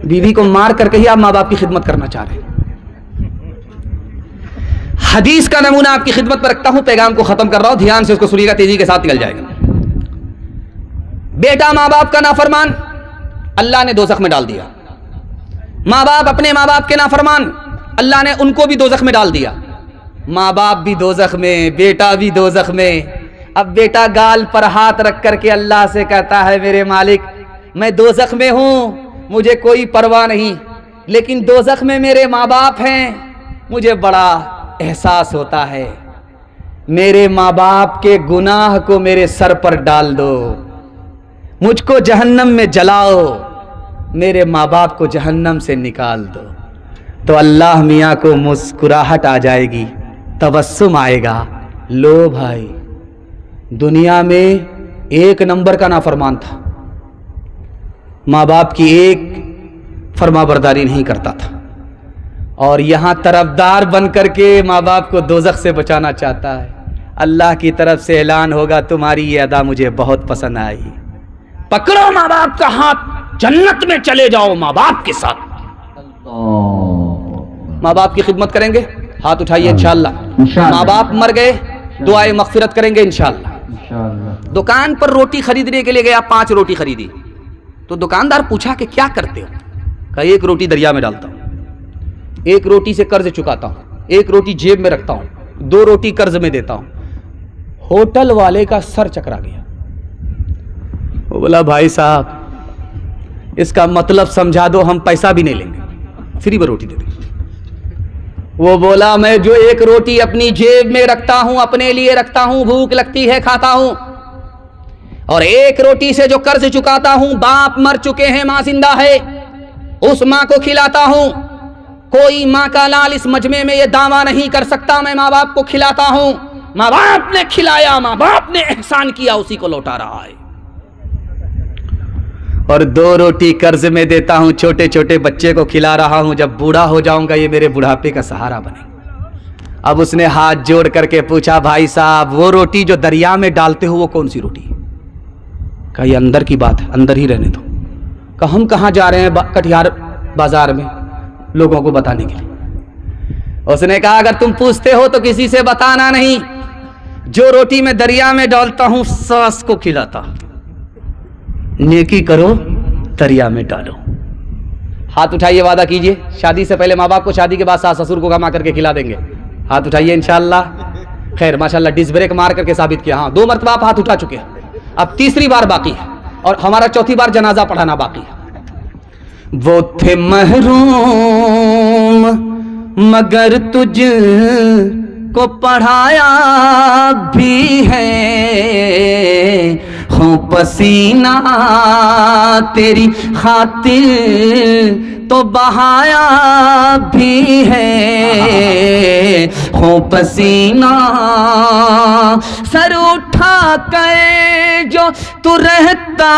بیوی کو مار کر کے ہی آپ ماں باپ کی خدمت کرنا چاہ رہے ہیں حدیث کا نمونہ آپ کی خدمت پر رکھتا ہوں پیغام کو ختم کر رہا ہوں دھیان سے اس کو سنیے گا تیزی کے ساتھ نکل جائے گا بیٹا ماں باپ کا نافرمان اللہ نے دوزخ میں ڈال دیا ماں باپ اپنے ماں باپ کے نافرمان اللہ نے ان کو بھی دوزخ میں ڈال دیا ماں باپ بھی دوزخ میں بیٹا بھی دوزخ میں اب بیٹا گال پر ہاتھ رکھ کر کے اللہ سے کہتا ہے میرے مالک میں دوزخ میں ہوں مجھے کوئی پرواہ نہیں لیکن دوزخ میں میرے ماں باپ ہیں مجھے بڑا احساس ہوتا ہے میرے ماں باپ کے گناہ کو میرے سر پر ڈال دو مجھ کو جہنم میں جلاؤ میرے ماں باپ کو جہنم سے نکال دو تو اللہ میاں کو مسکراہٹ آ جائے گی تبسم آئے گا لو بھائی دنیا میں ایک نمبر کا نافرمان تھا ماں باپ کی ایک فرما برداری نہیں کرتا تھا اور یہاں طرفدار بن کر کے ماں باپ کو دوزخ سے بچانا چاہتا ہے اللہ کی طرف سے اعلان ہوگا تمہاری یہ ادا مجھے بہت پسند آئی پکڑو ماں باپ کا ہاتھ جنت میں چلے جاؤ ماں باپ کے ساتھ ماں باپ کی خدمت کریں گے ہاتھ اٹھائیے انشاءاللہ ماں باپ مر گئے دعائے مغفرت کریں گے انشاءاللہ دکان پر روٹی خریدنے کے لیے گیا 5 روٹی خریدی تو دکاندار پوچھا کہ کیا کرتے ہو کہا 1 روٹی دریا میں ڈالتا ہوں 1 روٹی سے قرض چکاتا ہوں 1 روٹی جیب میں رکھتا ہوں 2 روٹی قرض میں دیتا ہوں ہوٹل والے کا سر چکرا گیا وہ بولا بھائی صاحب اس کا مطلب سمجھا دو ہم پیسہ بھی نہیں لیں گے فری میں روٹی دے دیں وہ بولا میں جو 1 روٹی اپنی جیب میں رکھتا ہوں اپنے لیے رکھتا ہوں بھوک لگتی ہے کھاتا ہوں اور 1 روٹی سے جو قرض چکاتا ہوں باپ مر چکے ہیں ماں زندہ ہے اس ماں کو کھلاتا ہوں کوئی ماں کا لال اس مجمع میں یہ دعویٰ نہیں کر سکتا میں ماں باپ کو کھلاتا ہوں ماں باپ نے کھلایا ماں باپ نے احسان کیا اسی کو لوٹا رہا ہے اور 2 روٹی قرض میں دیتا ہوں چھوٹے چھوٹے بچے کو کھلا رہا ہوں جب بوڑھا ہو جاؤں گا یہ میرے بڑھاپے کا سہارا بنے اب اس نے ہاتھ جوڑ کر کے پوچھا بھائی صاحب وہ روٹی جو دریا میں ڈالتے ہو وہ کون سی روٹی کہا یہ اندر کی بات ہے اندر ہی رہنے دو کہا ہم کہاں جا رہے ہیں کٹیہار بازار میں لوگوں کو بتانے کے لیے اس نے کہا اگر تم پوچھتے ہو تو کسی سے بتانا نہیں جو روٹی میں دریا میں ڈالتا ہوں ساس کو کھلاتا نیکی کرو دریا میں ڈالو ہاتھ اٹھائیے وعدہ کیجئے شادی سے پہلے ماں باپ کو شادی کے بعد ساس سسر کو کما کر کے کھلا دیں گے ہاتھ اٹھائیے انشاءاللہ خیر ماشاءاللہ ڈس بریک مار کر کے ثابت کیا ہاں 2 مرتبہ آپ ہاتھ اٹھا چکے ہیں اب 3ری بار باقی ہے اور ہمارا 4تھی بار جنازہ پڑھانا باقی ہے وہ تھے محروم مگر تجھ کو پڑھایا بھی ہے ہوں پسینہ تیری خاطر تو بہایا بھی ہے ہوں پسینہ سر اٹھا کر جو تو رہتا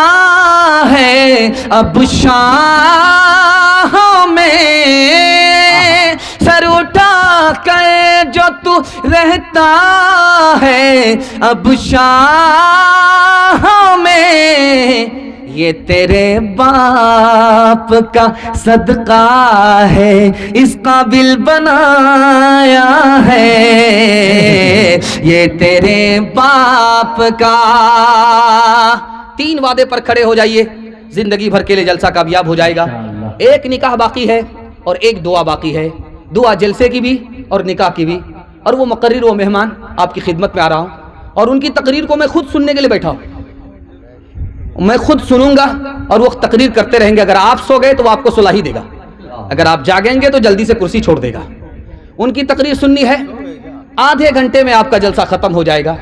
ہے اب شاہوں میں سر اٹھا کر جو تو رہتا ہے اب شاہوں میں یہ تیرے باپ کا صدقہ ہے اس قابل بنایا ہے یہ تیرے باپ کا 3 وعدے پر کھڑے ہو جائیے زندگی بھر کے لیے جلسہ کامیاب ہو جائے گا 1 نکاح باقی ہے اور 1 دعا باقی ہے دعا جلسے کی بھی اور نکاح کی بھی اور وہ مقرر و مہمان آپ کی خدمت میں آ رہا ہوں اور ان کی تقریر کو میں خود سننے کے لیے بیٹھا ہوں میں خود سنوں گا اور وہ تقریر کرتے رہیں گے اگر آپ سو گئے تو وہ آپ کو صلاح ہی دے گا اگر آپ جاگیں گے تو جلدی سے کرسی چھوڑ دے گا ان کی تقریر سننی ہے آدھے گھنٹے میں آپ کا جلسہ ختم ہو جائے گا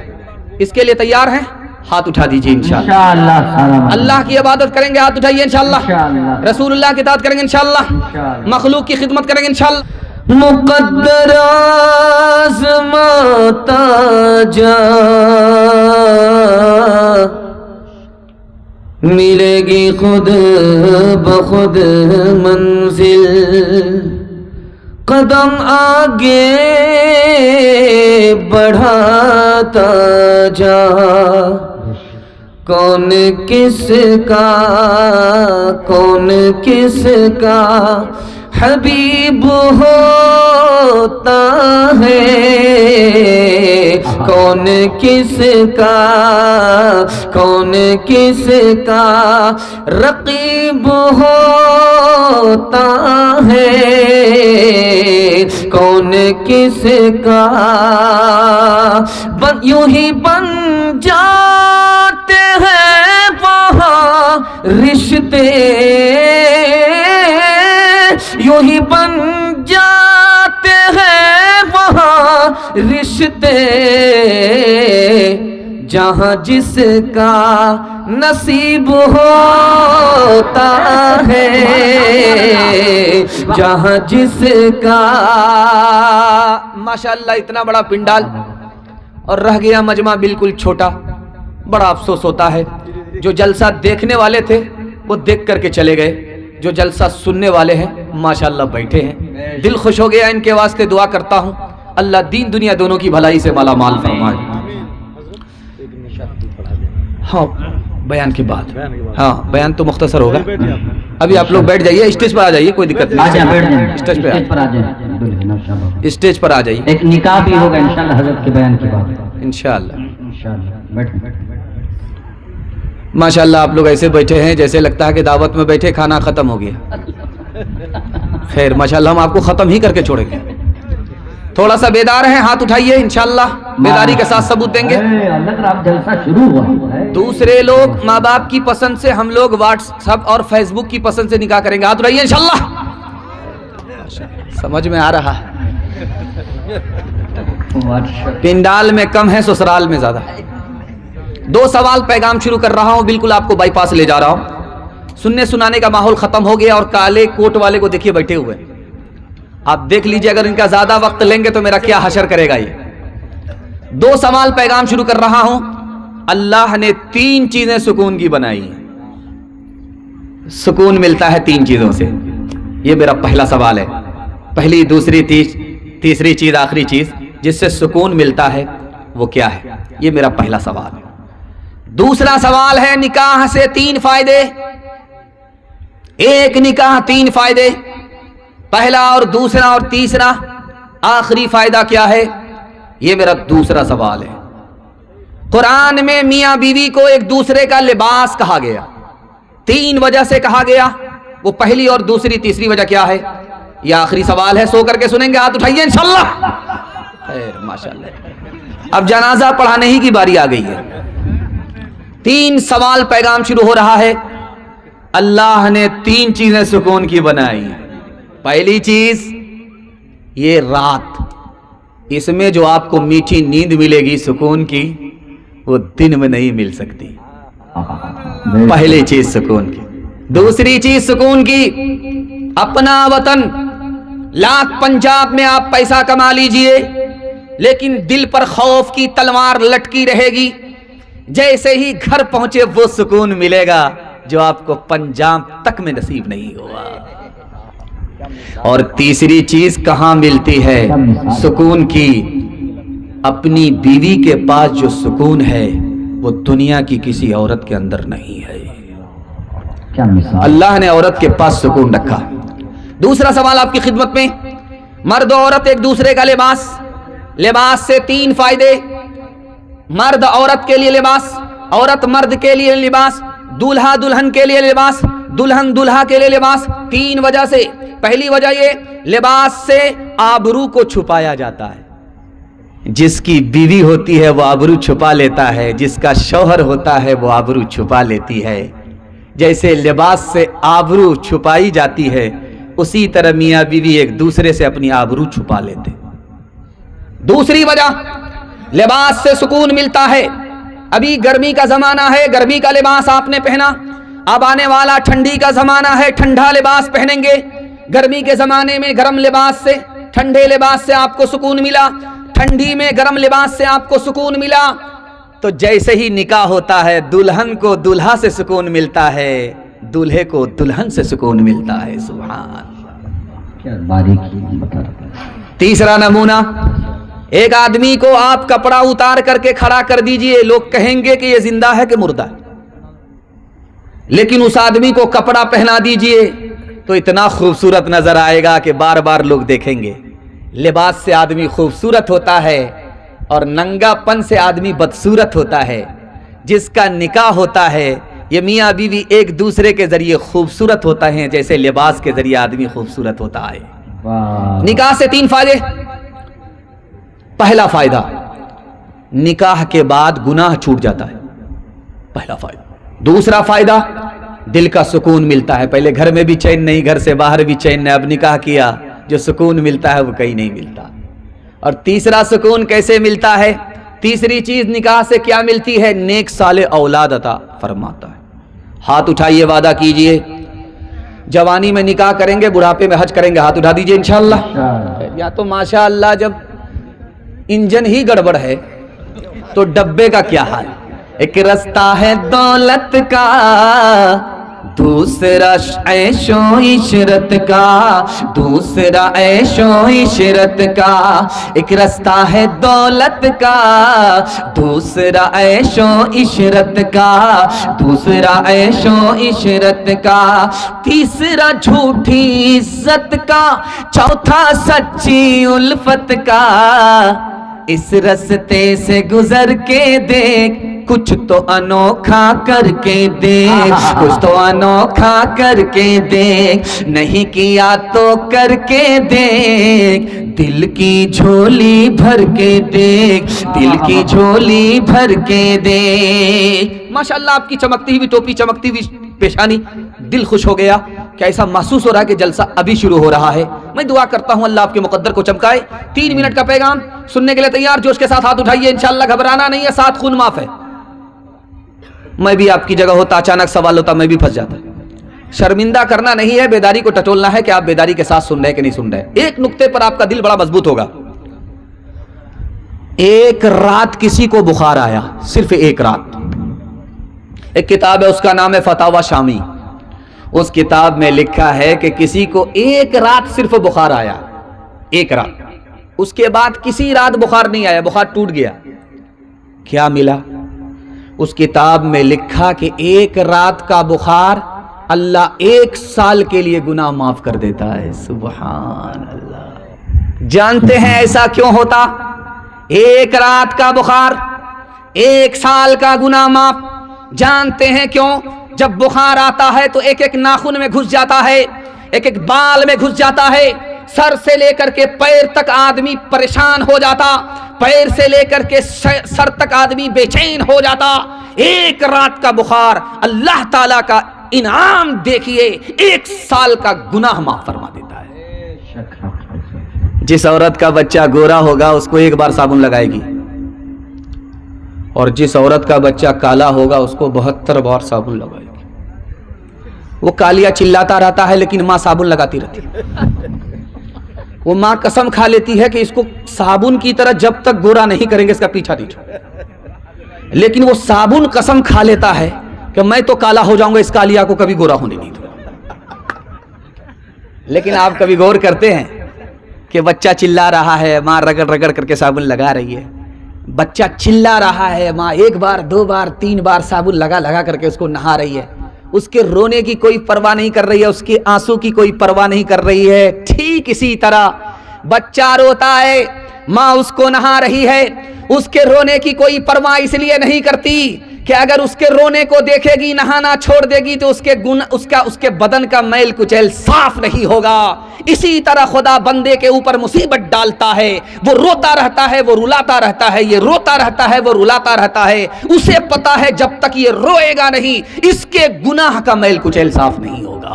اس کے لیے تیار ہیں ہاتھ اٹھا دیجئے انشاءاللہ. انشاءاللہ سلام. اللہ کی عبادت کریں گے, ہاتھ اٹھائیے انشاءاللہ. انشاءاللہ. رسول اللہ کی اطاعت کریں گے انشاءاللہ. انشاءاللہ. مخلوق کی خدمت کریں گے انشاءاللہ. مقدر آزماتا جا, ملے گی خود بخود منزل, قدم آگے بڑھاتا جا. کون کس کا حبیب ہوتا ہے, کون کس کا رقیب ہوتا ہے, کون کس کا یوں ہی بن جاتے ہیں وہاں رشتے, یوں ہی بن جاتے ہیں وہاں رشتے, جہاں جس کا نصیب ہوتا ہے, جہاں جس کا. ماشاءاللہ اتنا بڑا پنڈال اور رہ گیا مجمع بالکل چھوٹا. بڑا افسوس ہوتا ہے, جو جلسہ دیکھنے والے تھے وہ دیکھ کر کے چلے گئے, جو جلسہ سننے والے ہیں ماشاءاللہ بیٹھے ہیں. دل خوش ہو گیا, ان کے واسطے دعا کرتا ہوں اللہ دین دنیا دونوں کی بھلائی سے مالا مال فرمائے. ہاں بیان کے بعد, ہاں بیان تو مختصر ہوگا. ابھی آپ لوگ بیٹھ جائیے, اسٹیج پر آ جائیے, کوئی دقت نہیں, اسٹیج پہ پر آ جائیں. اسٹیج پر آ جائیے ایک نکاح بھی ہوگا انشاءاللہ حضرت کے بیان کے بعد. انشاءاللہ. انشاءاللہ بیٹھیں. ماشاءاللہ آپ لوگ ایسے بیٹھے ہیں جیسے لگتا ہے کہ دعوت میں بیٹھے کھانا ختم ہو گیا. خیر ماشاءاللہ ہم آپ کو ختم ہی کر کے چھوڑیں گے. تھوڑا سا بیدار ہیں, ہاتھ اٹھائیے انشاءاللہ, بیداری کے ساتھ ثبوت دیں گے. جلسہ شروع ہوا. دوسرے لوگ ماں باپ کی پسند سے, ہم لوگ واٹس ایپ اور فیس بک کی پسند سے نکاح کریں گے. ہاتھ اٹھائیے انشاءاللہ. سمجھ میں آ رہا ہے, پنڈال میں کم ہے سسرال میں زیادہ. 2 سوال پیغام شروع کر رہا ہوں, بالکل آپ کو بائی پاس لے جا رہا ہوں. سننے سنانے کا ماحول ختم ہو گیا, اور کالے کوٹ والے کو دیکھیے بیٹھے ہوئے. آپ دیکھ لیجئے, اگر ان کا زیادہ وقت لیں گے تو میرا کیا حشر کرے گا یہ. 2 سوال پیغام شروع کر رہا ہوں. اللہ نے 3 چیزیں سکون کی بنائی ہیں. سکون ملتا ہے 3 چیزوں سے. یہ میرا پہلا سوال ہے. پہلی, دوسری, تیسری چیز, آخری چیز جس سے سکون ملتا ہے وہ کیا ہے؟ یہ میرا پہلا سوال ہے. دوسرا سوال ہے نکاح سے 3 فائدے. ایک نکاح 3 فائدے, پہلا اور دوسرا اور تیسرا, آخری فائدہ کیا ہے؟ یہ میرا دوسرا سوال ہے. قرآن میں میاں بیوی کو ایک دوسرے کا لباس کہا گیا. 3 وجہ سے کہا گیا. وہ پہلی اور دوسری, تیسری وجہ کیا ہے؟ یہ آخری سوال ہے, سو کر کے سنیں گے, ہاتھ اٹھائیے انشاءاللہ. خیر ماشاءاللہ. اب جنازہ پڑھانے ہی کی باری آ گئی ہے. 3 سوال پیغام شروع ہو رہا ہے. اللہ نے 3 چیزیں سکون کی بنائی. پہلی چیز یہ رات, اس میں جو آپ کو میٹھی نیند ملے گی سکون کی, وہ دن میں نہیں مل سکتی. پہلی چیز سکون کی. دوسری چیز سکون کی, اپنا وطن. لاکھ پنجاب میں آپ پیسہ کما لیجئے, لیکن دل پر خوف کی تلوار لٹکی رہے گی. جیسے ہی گھر پہنچے وہ سکون ملے گا جو آپ کو پنجاب تک میں نصیب نہیں ہوا. اور تیسری چیز کہاں ملتی ہے سکون کی؟ اپنی بیوی کے پاس جو سکون ہے وہ دنیا کی کسی عورت کے اندر نہیں ہے. اللہ نے عورت کے پاس سکون رکھا. دوسرا سوال آپ کی خدمت میں, مرد و عورت ایک دوسرے کا لباس. لباس سے 3 فائدے. مرد عورت کے لیے لباس, عورت مرد کے لیے لباس, دولہا دلہن کے لیے لباس, دلہن دولہا کے لیے لباس. 3 وجہ سے. پہلی وجہ یہ, لباس سے آبرو کو چھپایا جاتا ہے. جس کی بیوی ہوتی ہے وہ آبرو چھپا لیتا ہے, جس کا شوہر ہوتا ہے وہ آبرو چھپا لیتی ہے. جیسے لباس سے آبرو چھپائی جاتی ہے, اسی طرح میاں بیوی ایک دوسرے سے اپنی آبرو چھپا لیتے. دوسری وجہ, لباس سے سکون ملتا ہے. ابھی گرمی کا زمانہ ہے، گرمی کا لباس آپ نے پہنا، اب آنے والا ٹھنڈی کا زمانہ ہے، ٹھنڈا لباس پہنیں گے۔ گرمی کے زمانے میں گرم لباس سے، ٹھنڈے لباس سے آپ کو سکون ملا، ٹھنڈی میں گرم لباس سے آپ کو سکون ملا۔ تو جیسے ہی نکاح ہوتا ہے، دلہن کو دلہا سے سکون ملتا ہے، دلہے کو دلہن سے سکون ملتا ہے۔ سبحان اللہ، کیا باریکی بتا رہا ہے۔ تیسرا نمونہ، ایک آدمی کو آپ کپڑا اتار کر کے کھڑا کر دیجئے، لوگ کہیں گے کہ یہ زندہ ہے کہ مردہ ہے، لیکن اس آدمی کو کپڑا پہنا دیجئے تو اتنا خوبصورت نظر آئے گا کہ بار بار لوگ دیکھیں گے۔ لباس سے آدمی خوبصورت ہوتا ہے اور ننگا پن سے آدمی بدصورت ہوتا ہے۔ جس کا نکاح ہوتا ہے، یہ میاں بیوی ایک دوسرے کے ذریعے خوبصورت ہوتا ہے، جیسے لباس کے ذریعے آدمی خوبصورت ہوتا ہے۔ واہ، نکاح سے 3 فائدے۔ پہلا فائدہ، نکاح کے بعد گناہ چھوٹ جاتا ہے، پہلا فائدہ۔ دوسرا فائدہ، دل کا سکون ملتا ہے۔ پہلے گھر میں بھی چین نہیں، گھر سے باہر بھی چین نہیں، اب نکاح کیا، جو سکون ملتا ہے وہ کہیں نہیں ملتا۔ اور تیسرا سکون کیسے ملتا ہے؟ تیسری چیز نکاح سے کیا ملتی ہے؟ نیک صالح اولاد عطا فرماتا ہے۔ ہاتھ اٹھائیے، وعدہ کیجئے، جوانی میں نکاح کریں گے، بڑھاپے میں حج کریں گے، ہاتھ اٹھا دیجئے انشاءاللہ۔ یا تو ماشاءاللہ جب انجن ہی گڑبڑ ہے تو ڈبے کا کیا حال؟ ایک رستہ ہے دولت کا، دوسرا عیش و عشرت کا، دوسرا عیش و عشرت کا۔ ایک رستہ ہے دولت کا، دوسرا عیش و عشرت کا، دوسرا عیش و عشرت کا۔ تیسرا جھوٹی عزت کا، چوتھا سچی الفت کا۔ اس رستے سے گزر کے دیکھ، کچھ تو انوکھا کر کے دیکھ، کچھ تو انوکھا کر کے دیکھ، نہیں کیا تو کر کے دیکھ، دل کی جھولی بھر کے دیکھ، دل کی جھولی بھر کے دیکھ۔ ماشاءاللہ آپ کی چمکتی ہوئی ٹوپی، چمکتی ہوئی پیشانی، دل خوش ہو گیا کہ ایسا محسوس ہو رہا ہے کہ جلسہ ابھی شروع ہو رہا ہے۔ میں دعا کرتا ہوں اللہ آپ کے مقدر کو چمکائے۔ 3 منٹ کا پیغام سننے کے لیے تیار؟ جوش کے ساتھ ہاتھ اٹھائیے، انشاءاللہ گھبرانا نہیں ہے، ساتھ خون معاف ہے۔ میں بھی آپ کی جگہ ہوتا، اچانک سوال ہوتا، میں بھی پھنس جاتا۔ شرمندہ کرنا نہیں ہے، بیداری کو ٹٹولنا ہے کہ آپ بیداری کے ساتھ سن رہے کہ نہیں سن رہے۔ ایک نقطے پر آپ کا دل بڑا مضبوط ہوگا۔ ایک رات کسی کو بخار آیا، صرف ایک رات۔ ایک کتاب ہے، اس کا نام ہے فتاوی شامی۔ اس کتاب میں لکھا ہے کہ کسی کو ایک رات صرف بخار آیا، ایک رات، اس کے بعد کسی رات بخار نہیں آیا، بخار ٹوٹ گیا۔ کیا ملا؟ اس کتاب میں لکھا کہ ایک رات کا بخار اللہ 1 سال کے لیے گناہ معاف کر دیتا ہے۔ سبحان اللہ۔ جانتے ہیں ایسا کیوں ہوتا؟ ایک رات کا بخار، 1 سال کا گناہ معاف۔ جانتے ہیں کیوں؟ جب بخار آتا ہے تو ایک ایک ناخن میں گھس جاتا ہے، ایک ایک بال میں گھس جاتا ہے، سر سے لے کر کے پیر تک آدمی پریشان ہو جاتا، پیر سے لے کر کے سر تک آدمی بے چین ہو جاتا۔ 1 رات کا بخار اللہ تعالیٰ کا انعام دیکھیے، 1 سال کا گناہ معاف فرما دیتا ہے۔ جس عورت کا بچہ گورا ہوگا اس کو 1 بار صابن لگائے گی، اور جس عورت کا بچہ کالا ہوگا اس کو 72 بار صابن لگائے گی۔ وہ کالیا چلاتا رہتا ہے لیکن ماں صابن لگاتی رہتی ہے۔ وہ ماں قسم کھا لیتی ہے کہ اس کو صابن کی طرح جب تک گورا نہیں کریں گے اس کا پیچھا نہیں چھوڑیں، لیکن وہ صابن قسم کھا لیتا ہے کہ میں تو کالا ہو جاؤں گا، اس کالیا کو کبھی گورا ہونے نہیں دوں۔ لیکن آپ کبھی غور کرتے ہیں کہ بچہ چلا رہا ہے، ماں رگڑ رگڑ کر کے صابن لگا رہی ہے، بچہ چلا رہا ہے، ماں 1 بار 2 بار 3 بار صابن لگا لگا کر کے اس کو نہا رہی ہے، اس کے رونے کی کوئی پرواہ نہیں کر رہی ہے، اس کے آنسو کی کوئی پرواہ نہیں کر رہی ہے۔ ٹھیک اسی طرح بچہ روتا ہے، ماں اس کو نہا رہی ہے، اس کے رونے کی کوئی پرواہ اس لیے نہیں کرتی کہ اگر اس کے رونے کو دیکھے گی، نہانا چھوڑ دے گی تو اس کے بدن کا میل کچیل صاف نہیں ہوگا۔ اسی طرح خدا بندے کے اوپر مصیبت ڈالتا ہے، وہ روتا رہتا ہے، وہ رلاتا رہتا ہے، یہ روتا رہتا ہے، وہ رلاتا رہتا ہے۔ اسے پتا ہے جب تک یہ روئے گا نہیں اس کے گناہ کا میل کچیل صاف نہیں ہوگا۔